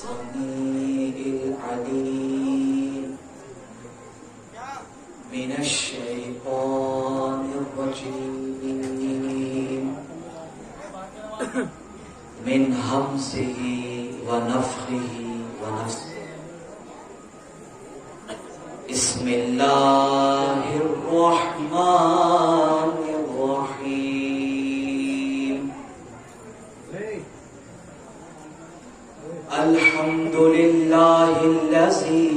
السميع العليم من الشيطان الرجيم من همزه ونفخه ونفثه بسم الله الرحمن الرحيم الحمد لله الذي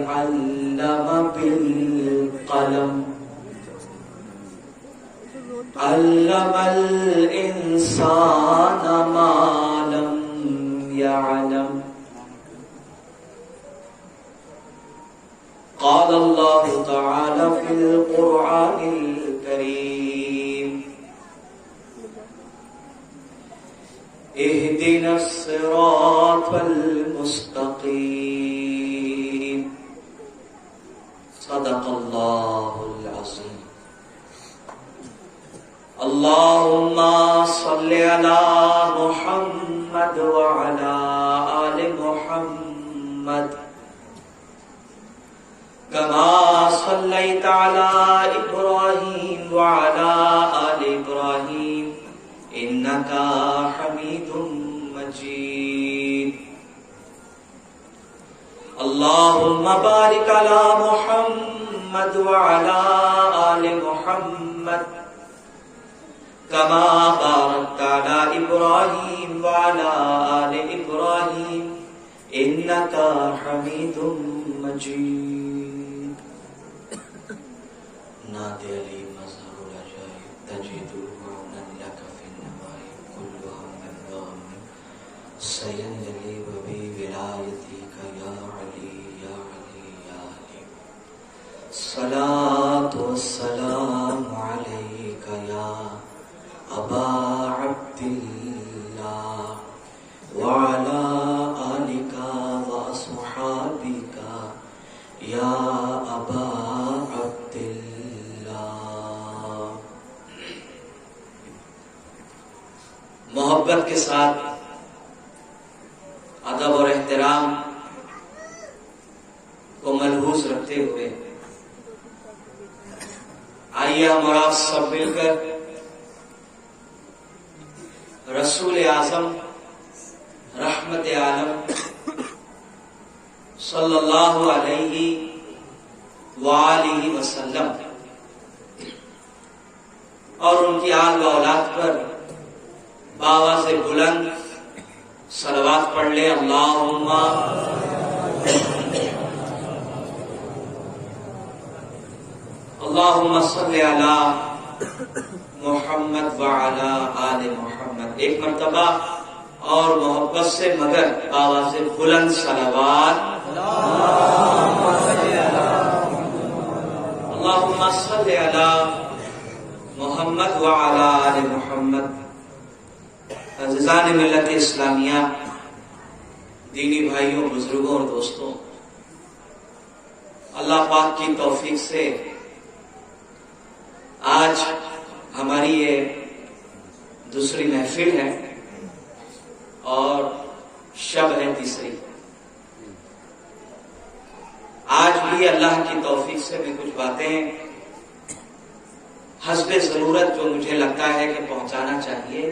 علم بالقلم علم الإنسان ما لم يعلم قال الله تعالى في القرآن الكريم اهدنا الصراط المستقيم صدق الله العظيم اللهم صل على محمد وعلى آل محمد كما صليت على إبراهيم وعلى آل إبراهيم إنك حميد مجيد اللهم بارك على محمد وعلى آل محمد كما باركت على إبراهيم وعلى آل إبراهيم إنك حميد مجيد نادي علی مظہر العجائب تجد معنا لك في النوائب كل هم غام سينجلي وبي ولايتك يا علي يا علي يا علي الصلاة والسلام عليك يا أبا عبد الله وعلى آلك وأصحابك يا أبا عبد الله محبت کے ساتھ ادب اور احترام کو ملحوظ رکھتے ہوئے آئیے ہم اور آپ سب مل کر رسول اعظم رحمت عالم صلی اللہ علیہ وآلہ وسلم اور ان کی آل و اولاد پر بآواز بلند صلوات پڑھ لے اللہم صلی علی محمد وعلی آل محمد. ایک مرتبہ اور محبت سے مگر آواز بلند صلوات اللہم صلی علی محمد وعلی آل محمد. عزیزان ملت اسلامیہ، دینی بھائیوں، بزرگوں اور دوستوں، اللہ پاک کی توفیق سے آج ہماری یہ دوسری محفل ہے اور شب ہے تیسری. آج بھی اللہ کی توفیق سے میں کچھ باتیں حسب ضرورت جو مجھے لگتا ہے کہ پہنچانا چاہیے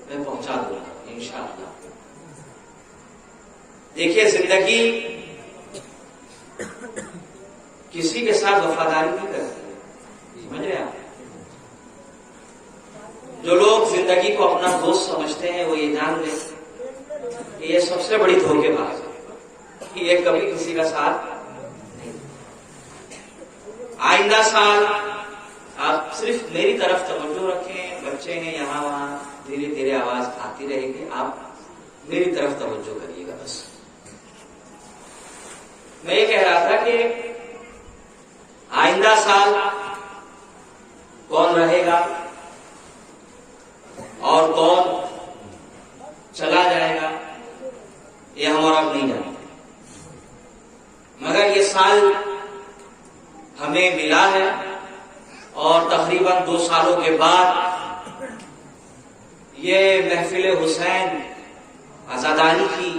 میں پہنچا دوں گا انشاءاللہ. دیکھیے، زندگی کسی کے ساتھ وفاداری نہیں کرتی، سمجھ رہے آپ؟ جو لوگ زندگی کو اپنا دوست سمجھتے ہیں وہ یہ جان لیں کہ یہ سب سے بڑی دھوکے باز ہے کہ یہ کبھی کسی کا ساتھ نہیں. آئندہ سال آپ صرف میری طرف توجہ رکھیں، بچے ہیں یہاں وہاں دھیرے دھیرے آواز آتی رہے گی، آپ میری طرف توجہ کریے گا بس. میں یہ کہہ رہا تھا کہ آئندہ سال کون رہے گا اور کون چلا جائے گا یہ ہم اور آپ نہیں جانتے، مگر یہ سال ہمیں ملا ہے اور تقریباً 2 سالوں کے بعد یہ محفل حسین عزاداری کی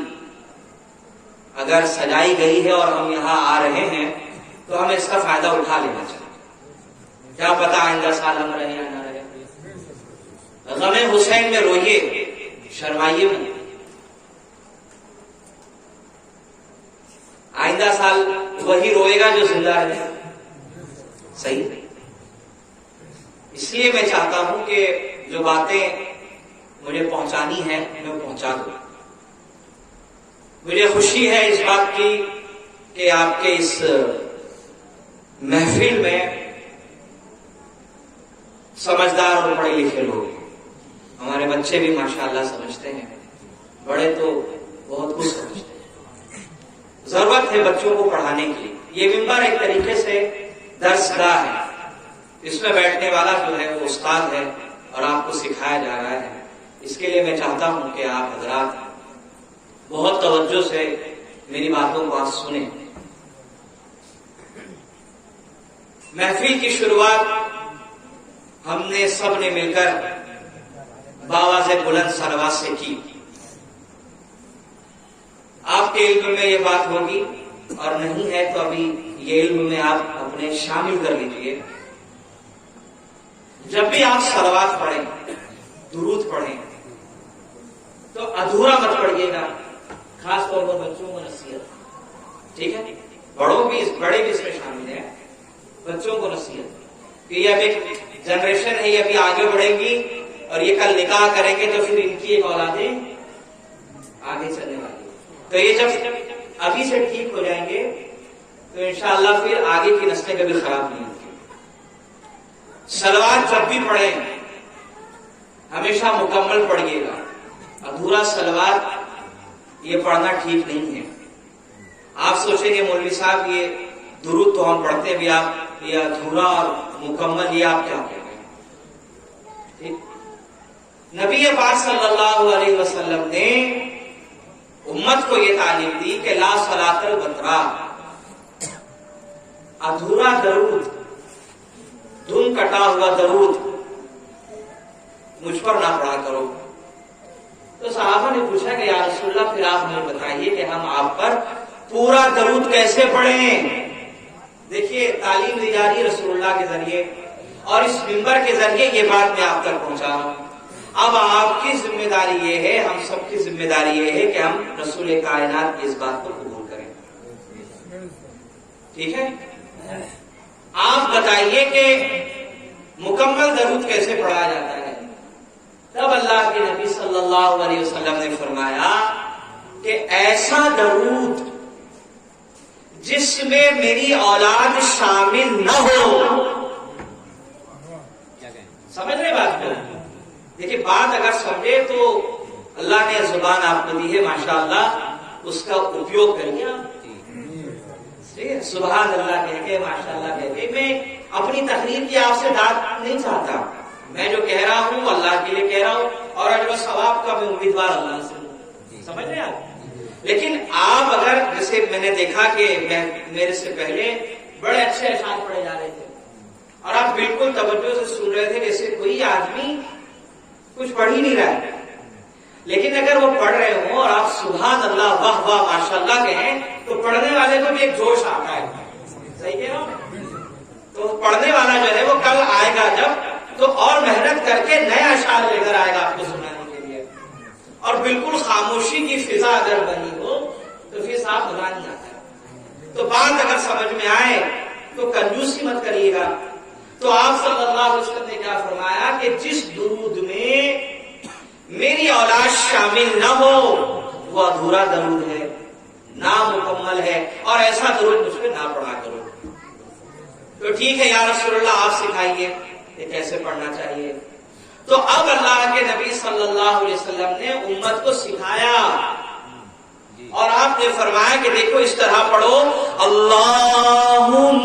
اگر سجائی گئی ہے اور ہم یہاں آ رہے ہیں تو ہمیں اس کا فائدہ اٹھا لینا چاہیے. کیا پتا آئندہ سال ہم رہے یا نہ رہے. غم حسین میں روئیے، شرمائیے نہیں. آئندہ سال وہی روئے گا جو زندہ رہے. صحیح. اس لیے میں چاہتا ہوں کہ جو باتیں مجھے پہنچانی ہیں میں پہنچا دوں. مجھے خوشی ہے اس بات کی کہ آپ کے اس محفل میں سمجھدار اور پڑھے لکھے لوگ ہیں. ہمارے بچے بھی ماشاءاللہ سمجھتے ہیں، بڑے تو بہت کچھ سمجھتے ہیں. ضرورت ہے بچوں کو پڑھانے کی. یہ منبر ایک طریقے سے درس گاہ ہے. اس میں بیٹھنے والا جو ہے وہ استاد ہے اور آپ کو سکھایا جا رہا ہے. اس کے لیے میں چاہتا ہوں کہ آپ حضرات بہت توجہ سے میری باتوں کو آپ سنیں. محفل کی شروعات ہم نے سب نے مل کر بآواز بلند صلوات سے کی. آپ کے علم میں یہ بات ہوگی اور نہیں ہے تو ابھی یہ علم میں آپ اپنے شامل کر لیجئے. جب بھی آپ صلوات پڑھیں، درود پڑھیں، تو ادھورا مت پڑھیے گا. خاص طور پر بچوں کو نصیحت. ٹھیک ہے، بڑے بھی اس میں شامل ہیں. بچوں کو نصیحت کہ یہ اب ایک جنریشن ہے، یہ ابھی آگے بڑھے گی اور یہ کل نکاح کریں گے تو پھر ان کی ایک اولادیں آگے چلنے والی. تو یہ جب ابھی سے ٹھیک ہو جائیں گے تو انشاءاللہ پھر آگے کی نسلیں کبھی خراب نہیں ہوتی. صلوات جب بھی پڑھیں ہمیشہ مکمل پڑھیے گا. ادھورا صلوات یہ پڑھنا ٹھیک نہیں ہے. آپ سوچیں گے مولوی صاحب یہ درود تو ہم پڑھتے بھی، آپ یہ ادھورا اور مکمل یہ آپ کیا کہہ رہے ہیں؟ نبی پاک صلی اللہ علیہ وسلم نے امت کو یہ تعلیم دی کہ لا صلاۃ البترا، ادھورا درود، دھن کٹا ہوا درود مجھ پر نہ پڑھا کرو. تو صحابہ نے پوچھا کہ یا رسول اللہ پھر آپ ہمیں بتائیے کہ ہم آپ پر پورا درود کیسے پڑھیں. دیکھیے تعلیم دی جا رہی رسول اللہ کے ذریعے اور اس منبر کے ذریعے یہ بات میں آپ تک پہنچا رہا ہوں. اب آپ کی ذمہ داری یہ ہے، ہم سب کی ذمہ داری یہ ہے کہ ہم رسول کائنات کی اس بات کو قبول کریں. ٹھیک ہے، آپ بتائیے کہ مکمل درود کیسے پڑھا جاتا ہے. تب اللہ کے نبی صلی اللہ علیہ وسلم نے فرمایا کہ ایسا درود جس میں میری اولاد شامل نہ ہو. سمجھ رہے بات کو؟ دیکھیے بات اگر سمجھے تو اللہ نے زبان آپ کو دی ہے ماشاءاللہ، اس کا اپیوگ کریے. سبحان اللہ کہہ کے، ماشاءاللہ کہہ کے. میں اپنی تقریر کی آپ سے داد نہیں چاہتا. میں جو کہہ رہا ہوں اللہ کے لیے کہہ رہا ہوں اور اجر و ثواب کا میں امیدوار اللہ سے ہوں. سمجھ رہے آپ؟ لیکن آپ اگر جیسے میں نے دیکھا کہ میرے سے پہلے بڑے اچھے اشعار پڑھے جا رہے تھے اور آپ بالکل توجہ سے سن رہے تھے جیسے کوئی آدمی کچھ پڑھ ہی نہیں رہا ہے. لیکن اگر وہ پڑھ رہے ہوں اور آپ سبحان اللہ واہ واہ ماشاءاللہ کہیں تو پڑھنے والے کو بھی ایک جوش آتا ہے. صحیح کہہ رہا ہوں؟ تو پڑھنے والا جو ہے وہ کل آئے گا جب تو اور محنت کر کے نیا اشعار لے کر آئے گا آپ کو سنانے کے لیے. اور بالکل خاموشی کی فضا اگر بنی ہو تو پھر صاحب مزہ نہیں آتا ہے. تو بات اگر سمجھ میں آئے تو کنجوسی مت کریے گا. تو آپ صلی اللہ علیہ وسلم نے کیا فرمایا کہ جس درود میں میری اولاد شامل نہ ہو وہ ادھورا درود ہے، نامکمل ہے، اور ایسا درود مجھ پہ نہ پڑھا کرو. تو ٹھیک ہے یا رسول اللہ آپ سکھائیے یہ کیسے پڑھنا چاہیے. تو اب اللہ کے نبی صلی اللہ علیہ وسلم نے امت کو سکھایا اور آپ نے فرمایا کہ دیکھو اس طرح پڑھو اللہم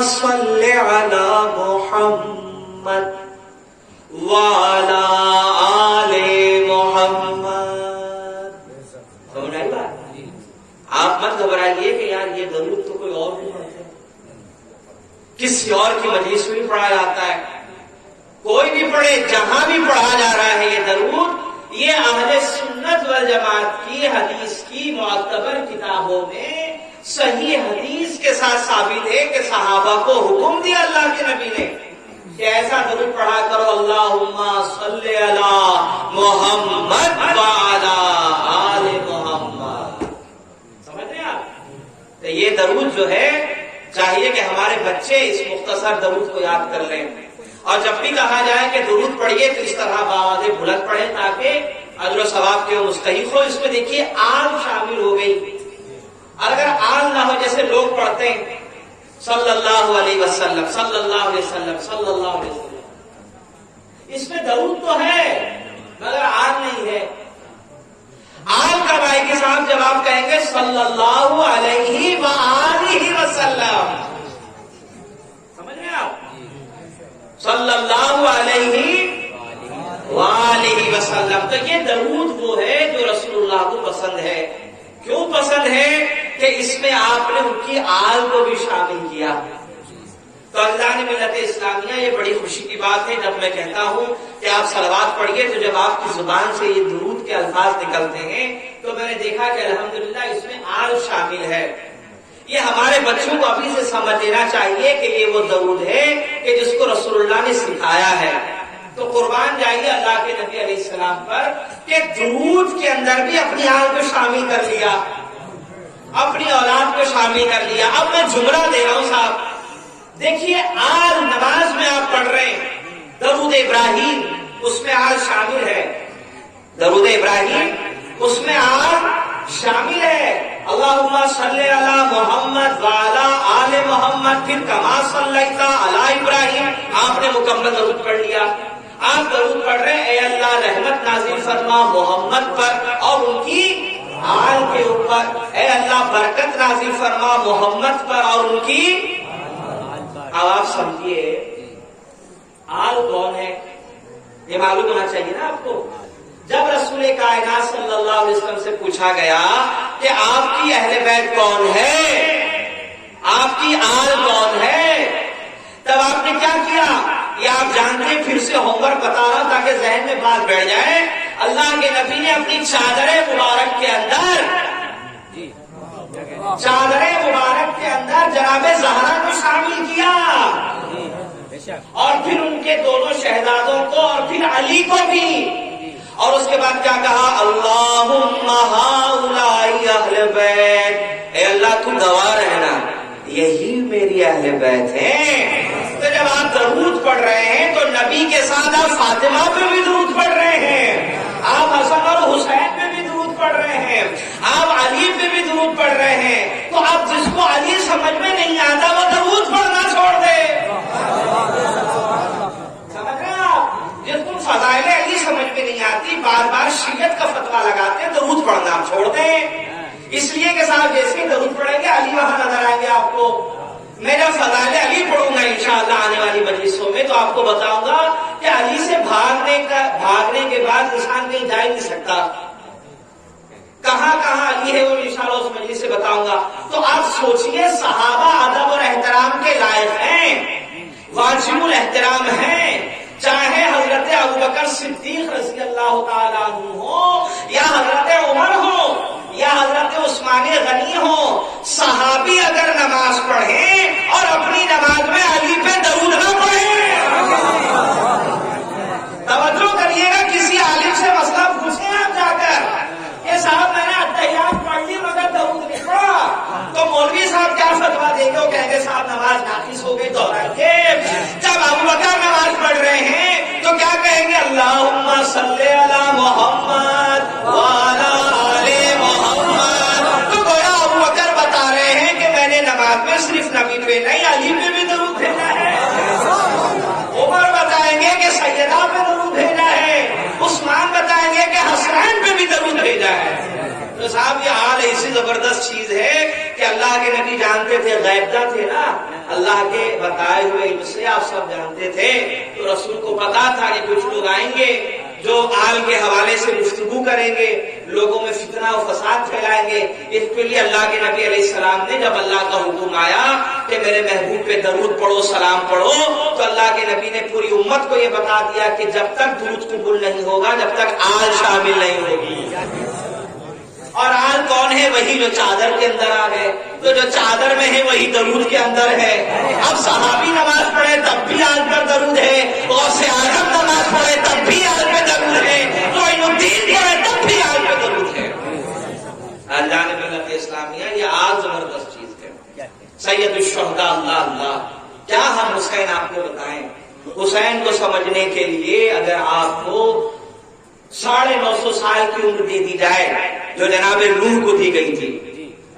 صلی علی محمد وعلی آل محمد. سمجھ آئی بات؟ آپ مت گھبرائیے کہ یار یہ درود تو کوئی اور نہیں پڑھتے، کسی اور کی مجلس میں بھی پڑھا جاتا ہے. کوئی بھی پڑھے، جہاں بھی پڑھا جا رہا ہے یہ درود یہ اہل سنت والجماعت کی حدیث کی معتبر کتابوں میں صحیح حدیث کے ساتھ ثابت ہے کہ صحابہ کو حکم دیا اللہ کے نبی نے کہ ایسا درود پڑھا کرو اللہم صلی علی محمد وعلی آل محمد. سمجھ رہے ہیں آپ؟ تو یہ درود جو ہے چاہیے کہ ہمارے بچے اس مختصر درود کو یاد کر لیں، اور جب بھی کہا جائے کہ درود پڑھیے تو اس طرح بآواز بلند پڑھیں تاکہ اجر و ثواب کے مستحق ہو. اس میں دیکھیے آل شامل ہو گئی. اگر آل نہ ہو جیسے لوگ پڑھتے ہیں صلی اللہ علیہ وسلم صلی اللہ علیہ وسلم صلی اللہ علیہ وسلم، اس میں درود تو ہے مگر آل نہیں ہے. آل کا بھائی کے ساتھ جب آپ کہیں گے صلی اللہ علیہ وآلہ وسلم، سمجھ رہے ہیں آپ؟ صلی اللہ علیہ وآلہ وسلم، تو یہ درود وہ ہے جو رسول اللہ کو پسند ہے. کیوں پسند ہے؟ کہ اس میں آپ نے ان کی آل کو بھی شامل کیا. تو اللہ نے ملت اسلامیہ، یہ بڑی خوشی کی بات ہے جب میں کہتا ہوں کہ آپ صلوات پڑھیے تو جب آپ کی زبان سے یہ درود کے الفاظ نکلتے ہیں تو میں نے دیکھا کہ الحمدللہ اس میں آل شامل ہے. یہ ہمارے بچوں کو ابھی سے سمجھ لینا چاہیے کہ یہ وہ درود ہے کہ جس کو رسول اللہ نے سکھایا ہے. تو قربان جائیے اللہ کے نبی علیہ السلام پر کہ درود کے اندر بھی اپنی آل کو شامل کر لیا، اپنی اولاد کو شامل کر لیا. اب میں جملہ دے رہا ہوں صاحب، دیکھیے آل نماز میں آپ پڑھ رہے ہیں درود ابراہیم، اس میں آل شامل ہے. درود ابراہیم اس میں آل شامل ہے. اللہم صلی علی محمد وعلی آل محمد، پھر کما صلیت علی ابراہیم، آپ نے مکمل درود پڑھ لیا. آپ درود پڑھ رہے ہیں اے اللہ رحمت نازل فرما محمد پر اور ان کی آل کے اوپر، اے اللہ برکت نازل فرما محمد پر اور ان کی. اب آپ سمجھیے آل کون ہے یہ معلوم ہونا چاہیے نا آپ کو. جب رسول کائنات صلی اللہ علیہ وسلم سے پوچھا گیا کہ آپ کی اہل بیت کون ہے، آپ کی آل کون ہے، تب آپ نے کیا کیا؟ یہ آپ جانتے ہیں، پھر سے ہوم ورک بتا رہا ہوں تاکہ ذہن میں بات بیٹھ جائے. اللہ کے نبی نے اپنی چادر مبارک کے اندر جناب زہرا کو شامل کیا اور پھر ان کے دونوں شہزادوں کو اور پھر علی کو بھی، اور اس کے بعد کیا کہا؟ اللہم ہؤلاء اہل بیت، اے اللہ تو گواہ رہنا یہی میری اہل بیت ہیں. تو جب آپ درود پڑھ رہے ہیں تو نبی کے ساتھ آپ فاطمہ پہ بھی درود پڑھ رہے ہیں، آپ حسن اور حسین پہ بھی درود پڑھ رہے ہیں، آپ علی پہ بھی درود پڑھ رہے ہیں. تو اب جس کو علی سمجھ میں نہیں آتا وہ درود پڑھنا چھوڑ دے. سمجھ رہے ہیں آپ؟ جس کو فضائل علی سمجھ میں نہیں آتی، بار بار شیعت کا فتویٰ لگاتے ہیں، درود پڑھنا چھوڑ دیں. اس لیے کہ صاحب جیسے درود پڑھیں گے علی وہاں نظر آئیں گے آپ کو. میں جب فضائل علی پڑھوں گا انشاءاللہ آنے والی مجلسوں میں تو آپ کو بتاؤں گا کہ علی سے بھاگنے کے بعد انسان کہیں جا ہی نہیں سکتا. کہاں کہاں علی ہے وہ انشاءاللہ اس مجلس سے بتاؤں گا. تو آپ سوچئے صحابہ ادب اور احترام کے لائق ہیں، واجب الاحترام ہیں، چاہے حضرت ابوبکر صدیق رضی اللہ تعالیٰ عنہ ہو یا حضرت عمر ہو یا حضرت عثمان غنی ہو. صحابی اگر نماز پڑھیں اور اپنی نماز میں علی پہ درود نہ پڑھیں. توجہ کریے گا، کسی عالم سے مسئلہ پوچھیں آپ جا کر کہ صاحب میں نے اتحیات پڑھ لی مگر درود نہیں پڑھا، تو مولوی صاحب کیا فتویٰ دیں گے؟ وہ کہیں گے صاحب نماز ناقص ہو گئی دوہرائیے. جب ابوبکر نماز پڑھ رہے ہیں تو کیا کہیں گے؟ اللہم صلی علی محمد وعلی آل محمد. تو گویا ابوبکر بتا رہے ہیں کہ میں نے نماز میں صرف نبی پہ نہیں علی پہ بھی درود بھیجا ہے. عمر بتائیں گے کہ سیدہ پہ درود بھیجا ہے. عثمان بتائیں گے کہ حسین پہ بھی درود بھیجا ہے. تو صاحب یہ حال ایسی زبردست چیز ہے کہ اللہ کے نبی جانتے تھے، غیبدہ تھے نا، اللہ کے بتائے ہوئے علم سے آپ سب جانتے تھے. تو رسول کو پتا تھا کہ کچھ لوگ آئیں گے جو آل کے حوالے سے گفتگو کریں گے، لوگوں میں فتنہ و فساد پھیلائیں گے. اس کے لیے اللہ کے نبی علیہ السلام نے جب اللہ کا حکم آیا کہ میرے محبوب پہ درود پڑھو سلام پڑھو تو اللہ کے نبی نے پوری امت کو یہ بتا دیا کہ جب تک درود قبول نہیں ہوگا جب تک آل شامل نہیں ہوگی. اور آل کون ہے؟ وہی جو چادر کے اندر آ گئے. تو جو چادر میں ہے وہی درود کے اندر ہے. اب صحابی نماز پڑھے تب بھی آل پر درود ہے, غوث اعظم نماز پڑھے تب بھی آل پہ درود ہے, معین الدین پڑھے تب بھی آل پہ درود ہے. اللہ نے ملت اسلامیہ یہ آل زبردست چیز ہے. سید الشہداء اللہ اللہ. کیا ہم حسین آپ کو بتائیں؟ حسین کو سمجھنے کے لیے اگر آپ کو 950 سال کی عمر دے دی جائے جو جناب نوح کو دی گئی تھی.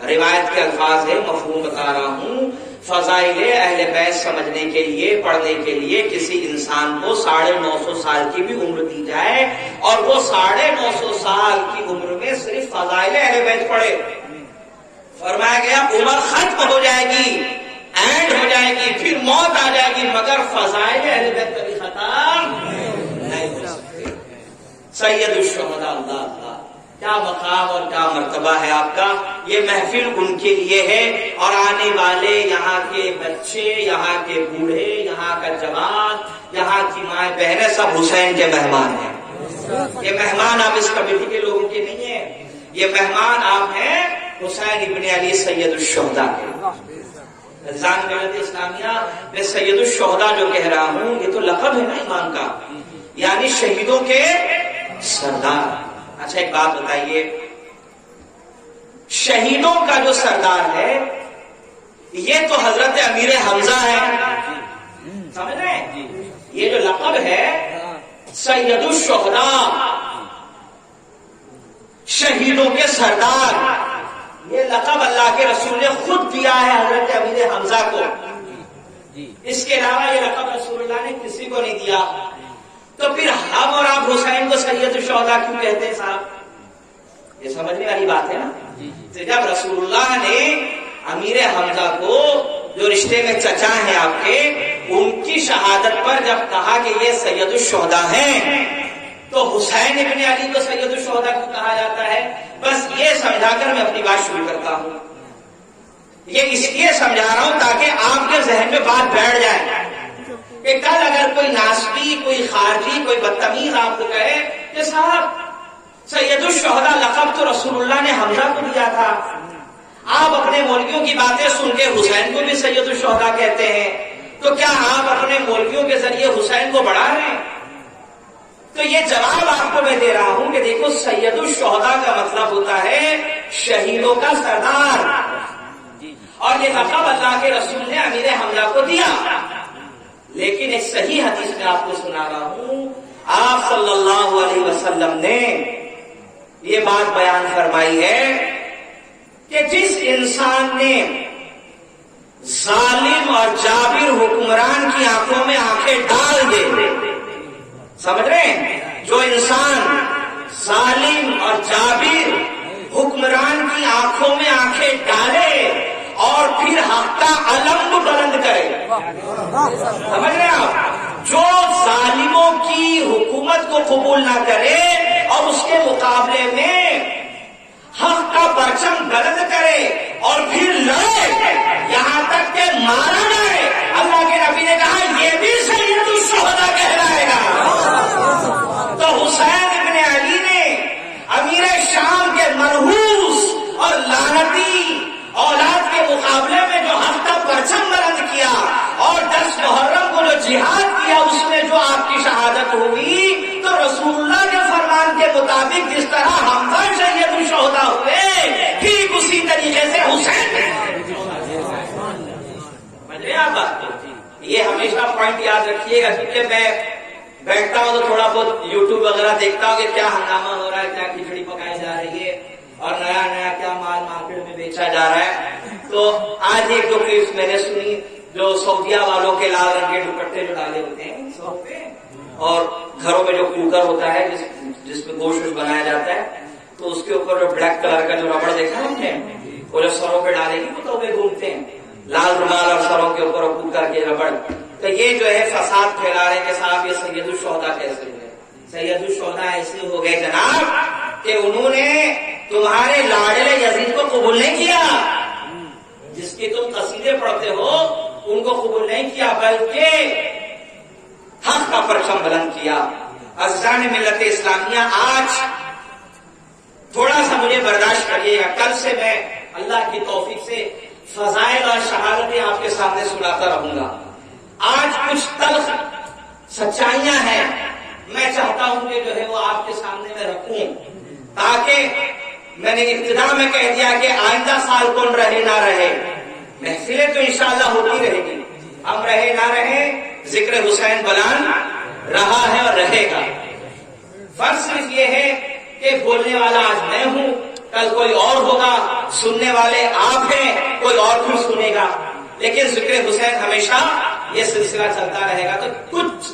روایت کے الفاظ ہے, مفہوم بتا رہا ہوں. فضائل اہل بیت سمجھنے کے لیے پڑھنے کے لیے کسی انسان کو 950 سال کی بھی عمر دی جائے اور وہ 950 سال کی عمر میں صرف فضائل اہل بیت پڑھے, فرمایا گیا عمر ختم ہو جائے گی, اینڈ ہو جائے گی, پھر موت آ جائے گی, مگر فضائل اہل بیت کبھی ختم نہیں ہو سکتے. سید الشہداء اللہ اللہ. کیا مقام اور کیا مرتبہ ہے آپ کا. یہ محفل ان کے لیے ہے اور آنے والے یہاں کے بچے, یہاں کے بوڑھے, یہاں کا جوان, یہاں کی مائیں بہنیں سب حسین کے مہمان ہیں. یہ مہمان آپ اس کمیٹی کے لوگوں کے نہیں ہیں, یہ مہمان آپ ہیں حسین ابن علی سید الشہداء کے. ملت اسلامیہ میں سید الشہداء جو کہہ رہا ہوں یہ تو لقب ہے نا ایمان کا, یعنی شہیدوں کے سردار. اچھا ایک بات بتائیے, شہیدوں کا جو سردار ہے یہ تو حضرت امیر حمزہ ہے, سمجھ رہے ہیں؟ یہ جو لقب ہے سید الشہداء, شہیدوں کے سردار, یہ لقب اللہ کے رسول نے خود دیا ہے حضرت امیر حمزہ کو. اس کے علاوہ یہ لقب رسول اللہ نے کسی کو نہیں دیا. تو پھر ہم اور آپ حسین کو سید الشہداء کیوں کہتے ہیں صاحب؟ یہ سمجھنے والی بات ہے نا. جب رسول اللہ نے امیر حمزہ کو جو رشتے میں چچا ہیں آپ کے, ان کی شہادت پر جب کہا کہ یہ سید الشہداء ہیں تو حسین ابن علی کو سید الشہداء کیوں کہا جاتا ہے؟ بس یہ سمجھا کر میں اپنی بات شروع کرتا ہوں. یہ اس لیے سمجھا رہا ہوں تاکہ آپ کے ذہن میں بات بیٹھ جائے کہ کل اگر کوئی ناسبی, کوئی خارجی, کوئی بدتمیز آپ کو کہے کہ صاحب سید الشہداء لقب تو رسول اللہ نے حمزہ کو دیا تھا, آپ اپنے مولویوں کی باتیں سن کے حسین کو بھی سید الشہداء کہتے ہیں, تو کیا آپ اپنے مولویوں کے ذریعے حسین کو بڑھا رہے ہیں؟ تو یہ جواب آپ کو میں دے رہا ہوں کہ دیکھو سید الشہداء کا مطلب ہوتا ہے شہیدوں کا سردار, اور یہ لقب اللہ کے رسول نے امیر حمزہ کو دیا. لیکن ایک صحیح حدیث میں آپ کو سنا رہا ہوں, آپ صلی اللہ علیہ وسلم نے یہ بات بیان فرمائی ہے کہ جس انسان نے ظالم اور جابر حکمران کی آنکھوں میں آنکھیں ڈال دے, سمجھ رہے ہیں, جو انسان ظالم اور جابر حکمران کی آنکھوں میں آنکھیں ڈالے اور پھر حق کا علم بلند کرے, سمجھ رہے ہیں آپ, جو ظالموں کی حکومت کو قبول نہ کرے اور اس کے مقابلے میں حق کا پرچم بلند کرے اور پھر لڑے یہاں تک کہ مارا جائے, اللہ کے نبی نے کہا یہ بھی سید الشہداء کہلائے گا. تو حسین ابن علی نے امیر شام کے منحوس اور لعنتی اولاد کے مقابلے میں جو حق کا پرچم بلند کیا اور 10 محرم کو جو جہاد کیا اس میں جو آپ کی شہادت ہوئی, تو رسول اللہ کے فرمان کے مطابق جس طرح حمزہ سید الشہداء ہوئے ٹھیک اسی طریقے سے حسین. سمجھ رہے آپ بات؟ یہ ہمیشہ پوائنٹ یاد رکھیے گا, کیونکہ میں بیٹھتا ہوں تو تھوڑا بہت یوٹیوب وغیرہ دیکھتا ہوں کہ کیا ہنگامہ ہو رہا ہے, کیا کھچڑی پکائی جا رہی ہے اور نیا نیا کیا مال مارکیٹ میں بیچا جا رہا ہے. تو آج ایک دو کلپس میں نے سنی جو سعودیہ والوں کے لال رنگ کے دوپٹے جو ڈالے ہوتے ہیں سر پہ, اور گھروں میں جو کوکر ہوتا ہے جس میں گوشت بنایا جاتا ہے, تو اس کے اوپر جو بلیک کلر کا جو ربڑ دیکھا ہے ہم نے, وہ جو سروں پہ ڈالے گی وہ تو گھومتے ہیں, لال رومال اور سروں کے اوپر کوکر کے ربڑ. تو یہ جو ہے فساد پھیلا رہے کہ صاحب یہ سید الشہداء کیسے ہوئے, سید الشہداء ایسے ہو گئے جناب کہ انہوں نے تمہارے لاڈلے یزید کو قبول نہیں کیا، جس کے تم قصیدے پڑھتے ہو ان کو قبول نہیں کیا، بلکہ حق کا پرچم بلند کیا۔ عزیزان ملت اسلامیہ، آج تھوڑا سا مجھے برداشت کریے گا، کل سے میں اللہ کی توفیق سے فضائل اور شہادتیں آپ کے سامنے سناتا رہوں گا۔ آج کچھ تلخ سچائیاں ہیں، میں چاہتا ہوں کہ جو ہے وہ آپ کے سامنے میں رکھوں، تاکہ میں نے ابتدا میں کہہ دیا کہ آئندہ سال کون رہے نہ رہے، محفلیں تو انشاءاللہ ہوتی رہے گی، ہم رہے نہ رہے ذکر حسین بلان رہا ہے اور رہے گا۔ فرض صرف یہ ہے کہ بولنے والا آج میں ہوں، کل کوئی اور ہوگا، سننے والے آپ ہیں، کوئی اور بھی سنے گا، لیکن ذکر حسین ہمیشہ یہ سلسلہ چلتا رہے گا۔ تو کچھ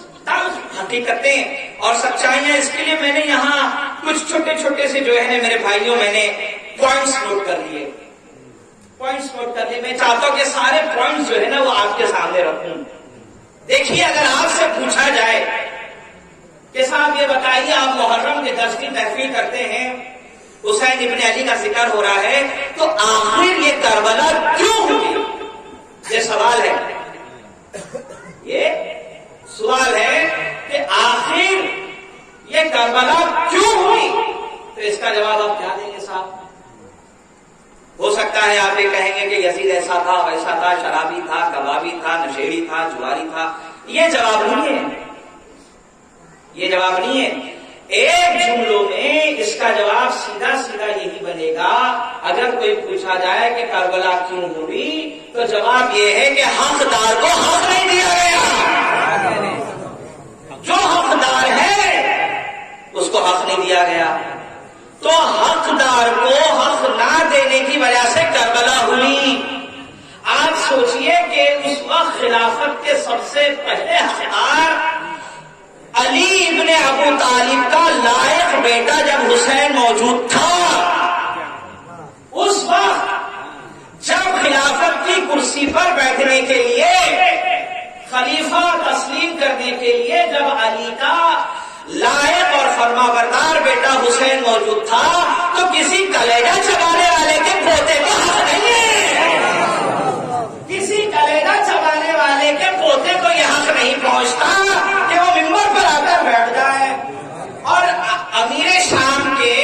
حقیقتیں اور سچائیاں، اس کے لیے میں نے یہاں کچھ چھوٹے چھوٹے سے جو ہے میرے بھائیوں میں نے پوائنٹس نوٹ کر لیے، میں چاہتا ہوں کہ سارے پوائنٹس جو ہے نا وہ آپ کے سامنے رکھوں۔ دیکھیے، اگر آپ سے پوچھا جائے کہ صاحب یہ بتائیے آپ محرم کے 10 کی محفل کرتے ہیں، حسین ابن علی کا ذکر ہو رہا ہے، تو آخر یہ کربلا کیوں ہوئی؟ یہ سوال ہے، یہ سوال ہے کہ آخر یہ کربلا کیوں ہوئی؟ تو اس کا جواب آپ کیا دیں گے صاحب؟ ہو سکتا ہے آپ یہ کہیں گے کہ یزید ایسا تھا ویسا تھا، شرابی تھا، کبابی تھا، نشیڑی تھا، جواری تھا۔ یہ جواب نہیں ہے، یہ جواب نہیں ہے۔ ایک جملوں میں اس کا جواب سیدھا سیدھا یہی بنے گا، اگر کوئی پوچھا جائے کہ کربلا کیوں ہوئی، تو جواب یہ ہے کہ حقدار کو حق نہیں دیا گیا، جو حقدار ہے اس کو حق نہیں دیا گیا، تو حقدار کو حق نہ دینے کی وجہ سے کربلا ہوئی۔ آپ سوچئے کہ اس وقت خلافت کے سب سے پہلے حقدار علی ابن ابو طالب کا لائق بیٹا جب حسین موجود تھا، اس وقت جب خلافت کی کرسی پر بیٹھنے کے لیے، خلیفہ تسلیم کرنے کے لیے جب علی کا لائق اور فرمانبردار بیٹا حسین موجود تھا، تو کسی کلیجہ چبانے والے کے پوتے کو حق نہیں ہے، کسی کلیجہ چبانے والے کے پوتے کو یہ حق نہیں پہنچتا کہ وہ ممبر پر آ کر بیٹھ جائے اور امیر شام کے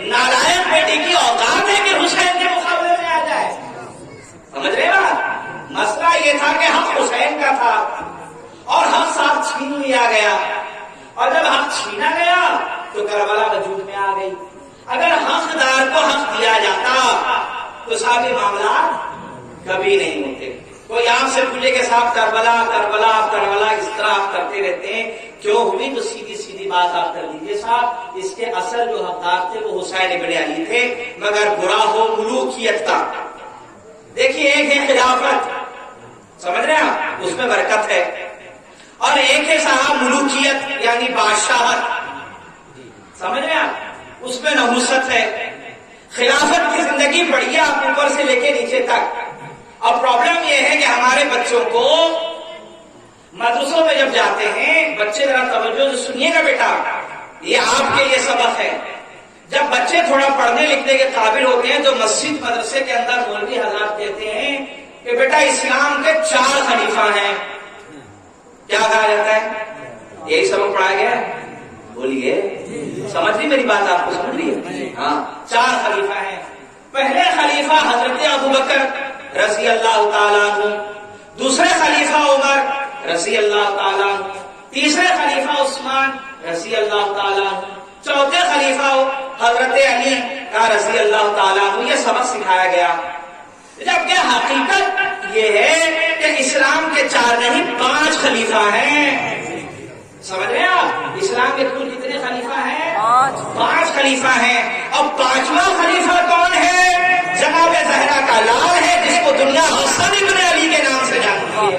نالائق بیٹے کی اوقات ہے کہ حسین کے مقابلے میں آ جائے۔ سمجھ رہے بات؟ مسئلہ یہ تھا کہ حق حسین کا تھا اور حق صاحب چھین لیا گیا، اور جب حق چھینا گیا تو کربلا وجود میں آ گئی۔ اگر حقدار کو حق دیا جاتا تو صاحب معاملات کبھی نہیں ہوتے۔ کوئی آپ سے پوچھے کہ صاحب کربلا کربلا کربلا اس طرح آپ کرتے رہتے ہیں کیوں ہوئی، تو سیدھی سیدھی بات آپ کر دیجیے صاحب، اس کے اصل جو حقدار تھے وہ حسین ابن علی تھے، مگر برا ہو ملوکیت کا۔ دیکھیے، ایک ہے خلافت، سمجھ رہے ہیں آپ، اس میں برکت ہے، اور ایک ہے صاحب ملوکیت یعنی بادشاہت، سمجھ رہے ہیں آپ، اس میں نحوست ہے۔ خلافت کی زندگی پڑھیے آپ اوپر سے لے کے نیچے تک۔ اب پرابلم یہ ہے کہ ہمارے بچوں کو مدرسوں میں جب جاتے ہیں، بچے ذرا توجہ سے سنیے گا بیٹا، یہ آپ کے لیے سبق ہے۔ جب بچے تھوڑا پڑھنے لکھنے کے قابل ہوتے ہیں تو مسجد مدرسے کے اندر مولوی حضرات کہتے ہیں کہ بیٹا اسلام کے 4 خلیفہ ہیں۔ کیا کہا جاتا ہے؟ یہی سبق پڑھایا گیا ہے؟ بولیے، سمجھ رہی میری بات؟ آپ کو سمجھ رہی ہے؟ ہاں، 4 خلیفہ ہیں۔ پہلے خلیفہ حضرت ابوبکر رضی اللہ تعالیٰ عنہ، دوسرے خلیفہ عمر رضی اللہ تعالیٰ عنہ، تیسرے خلیفہ عثمان رضی اللہ تعالیٰ عنہ، چوتھے خلیفہ حضرت علی کا رضی اللہ تعالیٰ عنہ۔ یہ سبق سکھایا گیا، جبکہ حقیقت یہ ہے کہ اسلام کے 4 نہیں 5 خلیفہ ہیں۔ سمجھ رہے ہیں آپ؟ اسلام کے کل کتنے خلیفہ ہیں؟ 5 خلیفہ ہیں، اور 5واں خلیفہ کون ہے؟ جناب زہرا کا لال ہے، جس کو دنیا حسن ابن علی کے نام سے جانتی ہے۔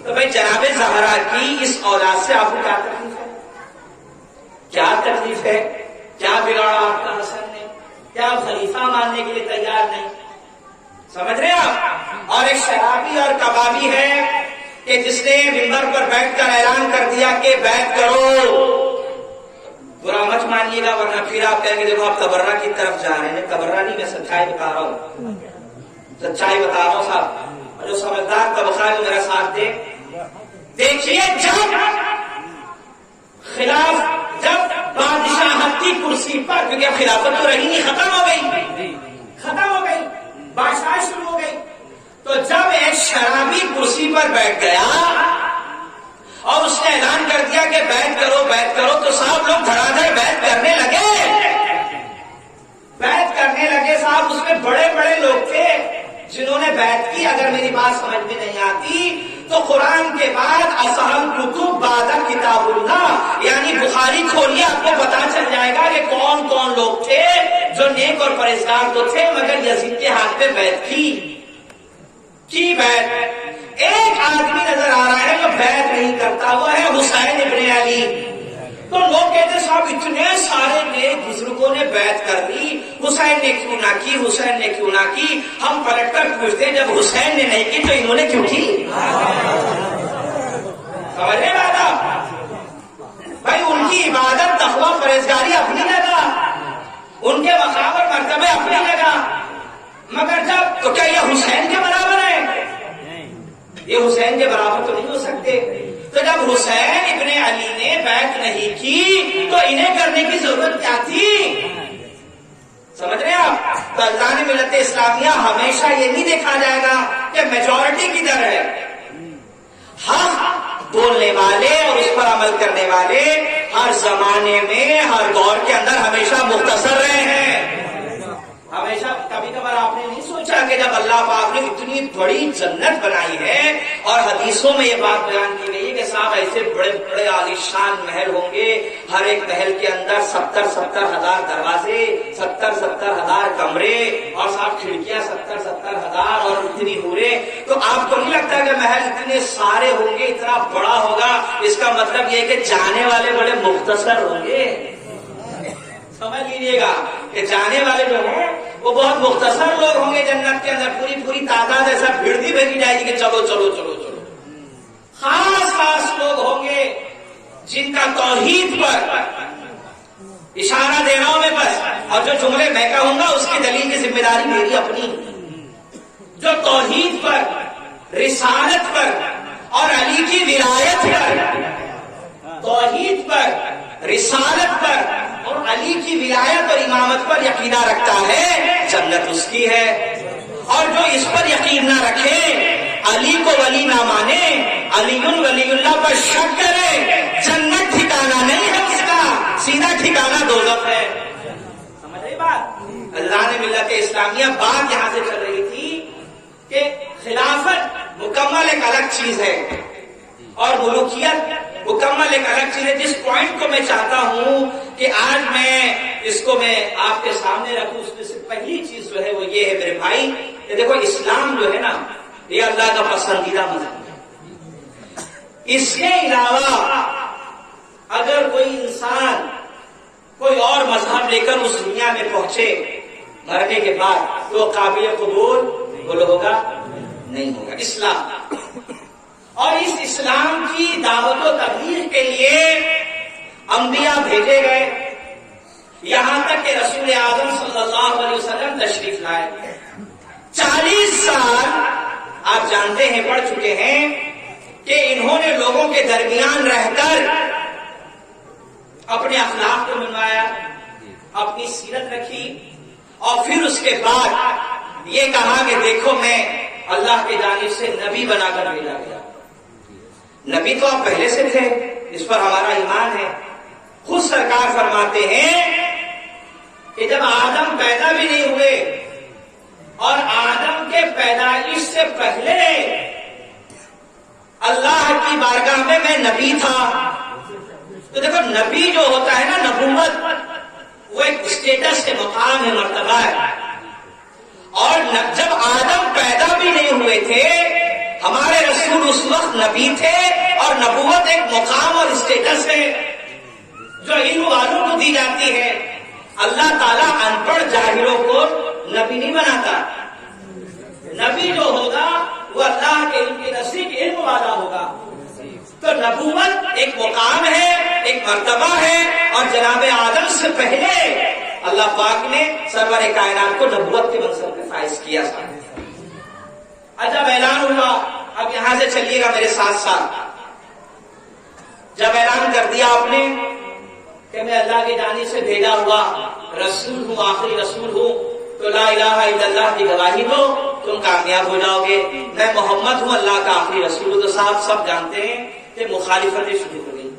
تو بھائی جناب زہرا کی اس اولاد سے آپ کو کیا تکلیف ہے؟ کیا تکلیف ہے؟ کیا بگاڑا آپ کا حسن نے؟ کیا آپ خلیفہ ماننے کے لیے تیار نہیں؟ سمجھ رہے آپ؟ اور ایک شرابی اور کبابی ہے کہ جس نے منبر پر بیٹھ کر اعلان کر دیا کہ بیعت کرو، برا مت مانیے گا، ورنہ پھر آپ کہیں گے دیکھو آپ تبرہ کی طرف جا رہے ہیں. تبرہ نہیں، میں سچائی بتا رہا ہوں، سچائی بتا رہا ہوں صاحب. اور جو سمجھدار طبقہ ہے میرا ساتھ دے. دیکھیے جب بادشاہت کی کرسی پر، کیونکہ اب خلافت تو رہی نہیں، ختم ہو گئی، بادشاہ شروع ہو گئی، تو جب ایک شرابی کرسی پر بیٹھ گیا اور اس نے اعلان کر دیا کہ بیعت کرو، تو صاحب لوگ دھڑا دھڑ بیعت کرنے لگے صاحب. اس میں بڑے بڑے لوگ تھے جنہوں نے بیعت کی. اگر میری بات سمجھ میں نہیں آتی تو قرآن کے بعد اصحاب کتب بعد کتاب اللہ یعنی بخاری کھولیے، آپ کو پتا چل جائے گا کہ کون کون لوگ تھے جو نیک اور پرہیزگار تو تھے، مگر یزید کے ہاتھ پہ بیعت کی بیعت. ایک آدمی نظر آ رہا ہے جو بیعت نہیں کرتا، وہ ہے حسین ابن علی. تو لوگ کہتے صاحب اتنے سارے نیک بزرگوں نے بیعت کر لی، حسین نے کیوں نہ کی. ہم پلٹ کر پوچھتے جب حسین نے نہیں کی تو انہوں نے کیوں کی؟ سمجھے بات بھائی؟ ان کی عبادت تقویٰ پرہیزگاری اپنی جگہ، ان کے مقام اور مرتبے اپنی جگہ، مگر جب تو کیا یہ حسین کے برابر ہے؟ یہ حسین کے برابر تو نہیں ہو سکتے. تو جب حسین ابن علی نے بیعت نہیں کی تو انہیں کرنے کی ضرورت کیا تھی؟ سمجھ رہے ہیں آپ؟ تو اللہ نے ملت اسلامیہ ہمیشہ یہ نہیں دیکھا جائے گا کہ میجورٹی کدھر ہے. حق بولنے والے اور اس پر عمل کرنے والے ہر زمانے میں ہر دور کے اندر ہمیشہ مختصر رہے ہیں. ہمیشہ کبھی کبھار آپ نے نہیں سوچا کہ جب اللہ پاک نے اتنی بڑی جنت بنائی ہے اور حدیثوں میں یہ بات بیان کی گئی ہے کہ صاحب ایسے بڑے بڑے عالیشان محل ہوں گے، ہر ایک محل کے اندر 70,000 دروازے، 70,000 کمرے اور صاحب کھڑکیاں 70,000 اور اتنی حوریں. تو آپ کو نہیں لگتا کہ محل اتنے سارے ہوں گے، اتنا بڑا ہوگا؟ اس کا مطلب یہ کہ جانے والے بڑے مختصر ہوں گے. سمجھ لیجیے گا کہ جانے والے جو ہیں وہ بہت مختصر لوگ ہوں گے. جنت کے اندر پوری تعداد ایسا بھیڑ بھی بھیجی جائے گی کہ چلو. خاص لوگ ہوں گے جن کا توحید پر اشارہ دے رہا ہوں میں بس، اور جو جملے میں کہوں گا اس کی دلیل کی ذمہ داری میری اپنی. جو توحید پر، رسالت پر اور علی کی ولایت پر، توحید پر، رسالت پر اور علی کی ولایت اور امامت پر یقینہ رکھتا ہے، جنت اس کی ہے. اور جو اس پر یقین نہ رکھے، علی کو ولی نہ مانے، علی ولی اللہ پر شک کرے، جنت ٹھکانہ نہیں ہے اس کا، سیدھا ٹھکانہ دوزخ ہے. سمجھ رہی بات؟ اللہ نے ملت اسلامیہ بات یہاں سے چل رہی تھی کہ خلافت مکمل ایک الگ چیز ہے اور ملوکیت مکمل ایک الگ چیز ہے. جس پوائنٹ کو میں چاہتا ہوں کہ آج میں آپ کے سامنے رکھوں، اس میں سے پہلی چیز جو ہے وہ یہ ہے میرے بھائی کہ دیکھو اسلام جو ہے نا یہ اللہ کا پسندیدہ مذہب ہے. اس کے علاوہ اگر کوئی انسان کوئی اور مذہب لے کر اس دنیا میں پہنچے مرنے کے بعد تو قابل قبول بولو ہوگا نہیں ہوگا. اسلام اور اس اسلام کی دعوت و تبلیغ کے لیے انبیاء بھیجے گئے، یہاں تک کہ رسول اعظم صلی اللہ علیہ وسلم تشریف لائے. 40 سال آپ جانتے ہیں، پڑھ چکے ہیں کہ انہوں نے لوگوں کے درمیان رہ کر اپنے اخلاق کو منوایا، اپنی سیرت رکھی، اور پھر اس کے بعد یہ کہا کہ دیکھو میں اللہ کی جانب سے نبی بنا کر بھیجا گیا. نبی تو آپ پہلے سے تھے، اس پر ہمارا ایمان ہے. خود سرکار فرماتے ہیں کہ جب آدم پیدا بھی نہیں ہوئے اور آدم کے پیدائش سے پہلے اللہ کی بارگاہ میں نبی تھا. تو دیکھو نبی جو ہوتا ہے نا، نبوت وہ ایک اسٹیٹس ہے، مقام ہے، مرتبہ ہے. اور جب آدم پیدا بھی نہیں ہوئے تھے ہمارے رسول اس وقت نبی تھے، اور نبوت ایک مقام اور اسٹیٹس ہے جو علم والوں کو دی جاتی ہے. اللہ تعالیٰ ان پڑھ جاہلوں کو نبی نہیں بناتا. نبی جو ہوگا وہ اللہ کے علم کے نزدیک علم والا ہوگا. تو نبوت ایک مقام ہے، ایک مرتبہ ہے، اور جناب آدم سے پہلے اللہ پاک نے سرور کائنات کو نبوت کے منصب پہ فائز کیا تھا۔ جب اعلان ہوا، اب یہاں سے چلیے گا میرے ساتھ ساتھ، جب اعلان کر دیا آپ نے کہ میں اللہ کی جانب سے بھیجا ہوا رسول ہوں، آخری رسول ہوں، تو لا الہ الا اللہ کی گواہی دو، تم کامیاب ہو جاؤ گے، میں محمد ہوں اللہ کا آخری رسول ہوں۔ تو صاحب سب جانتے ہیں کہ مخالفتیں شروع ہو گئی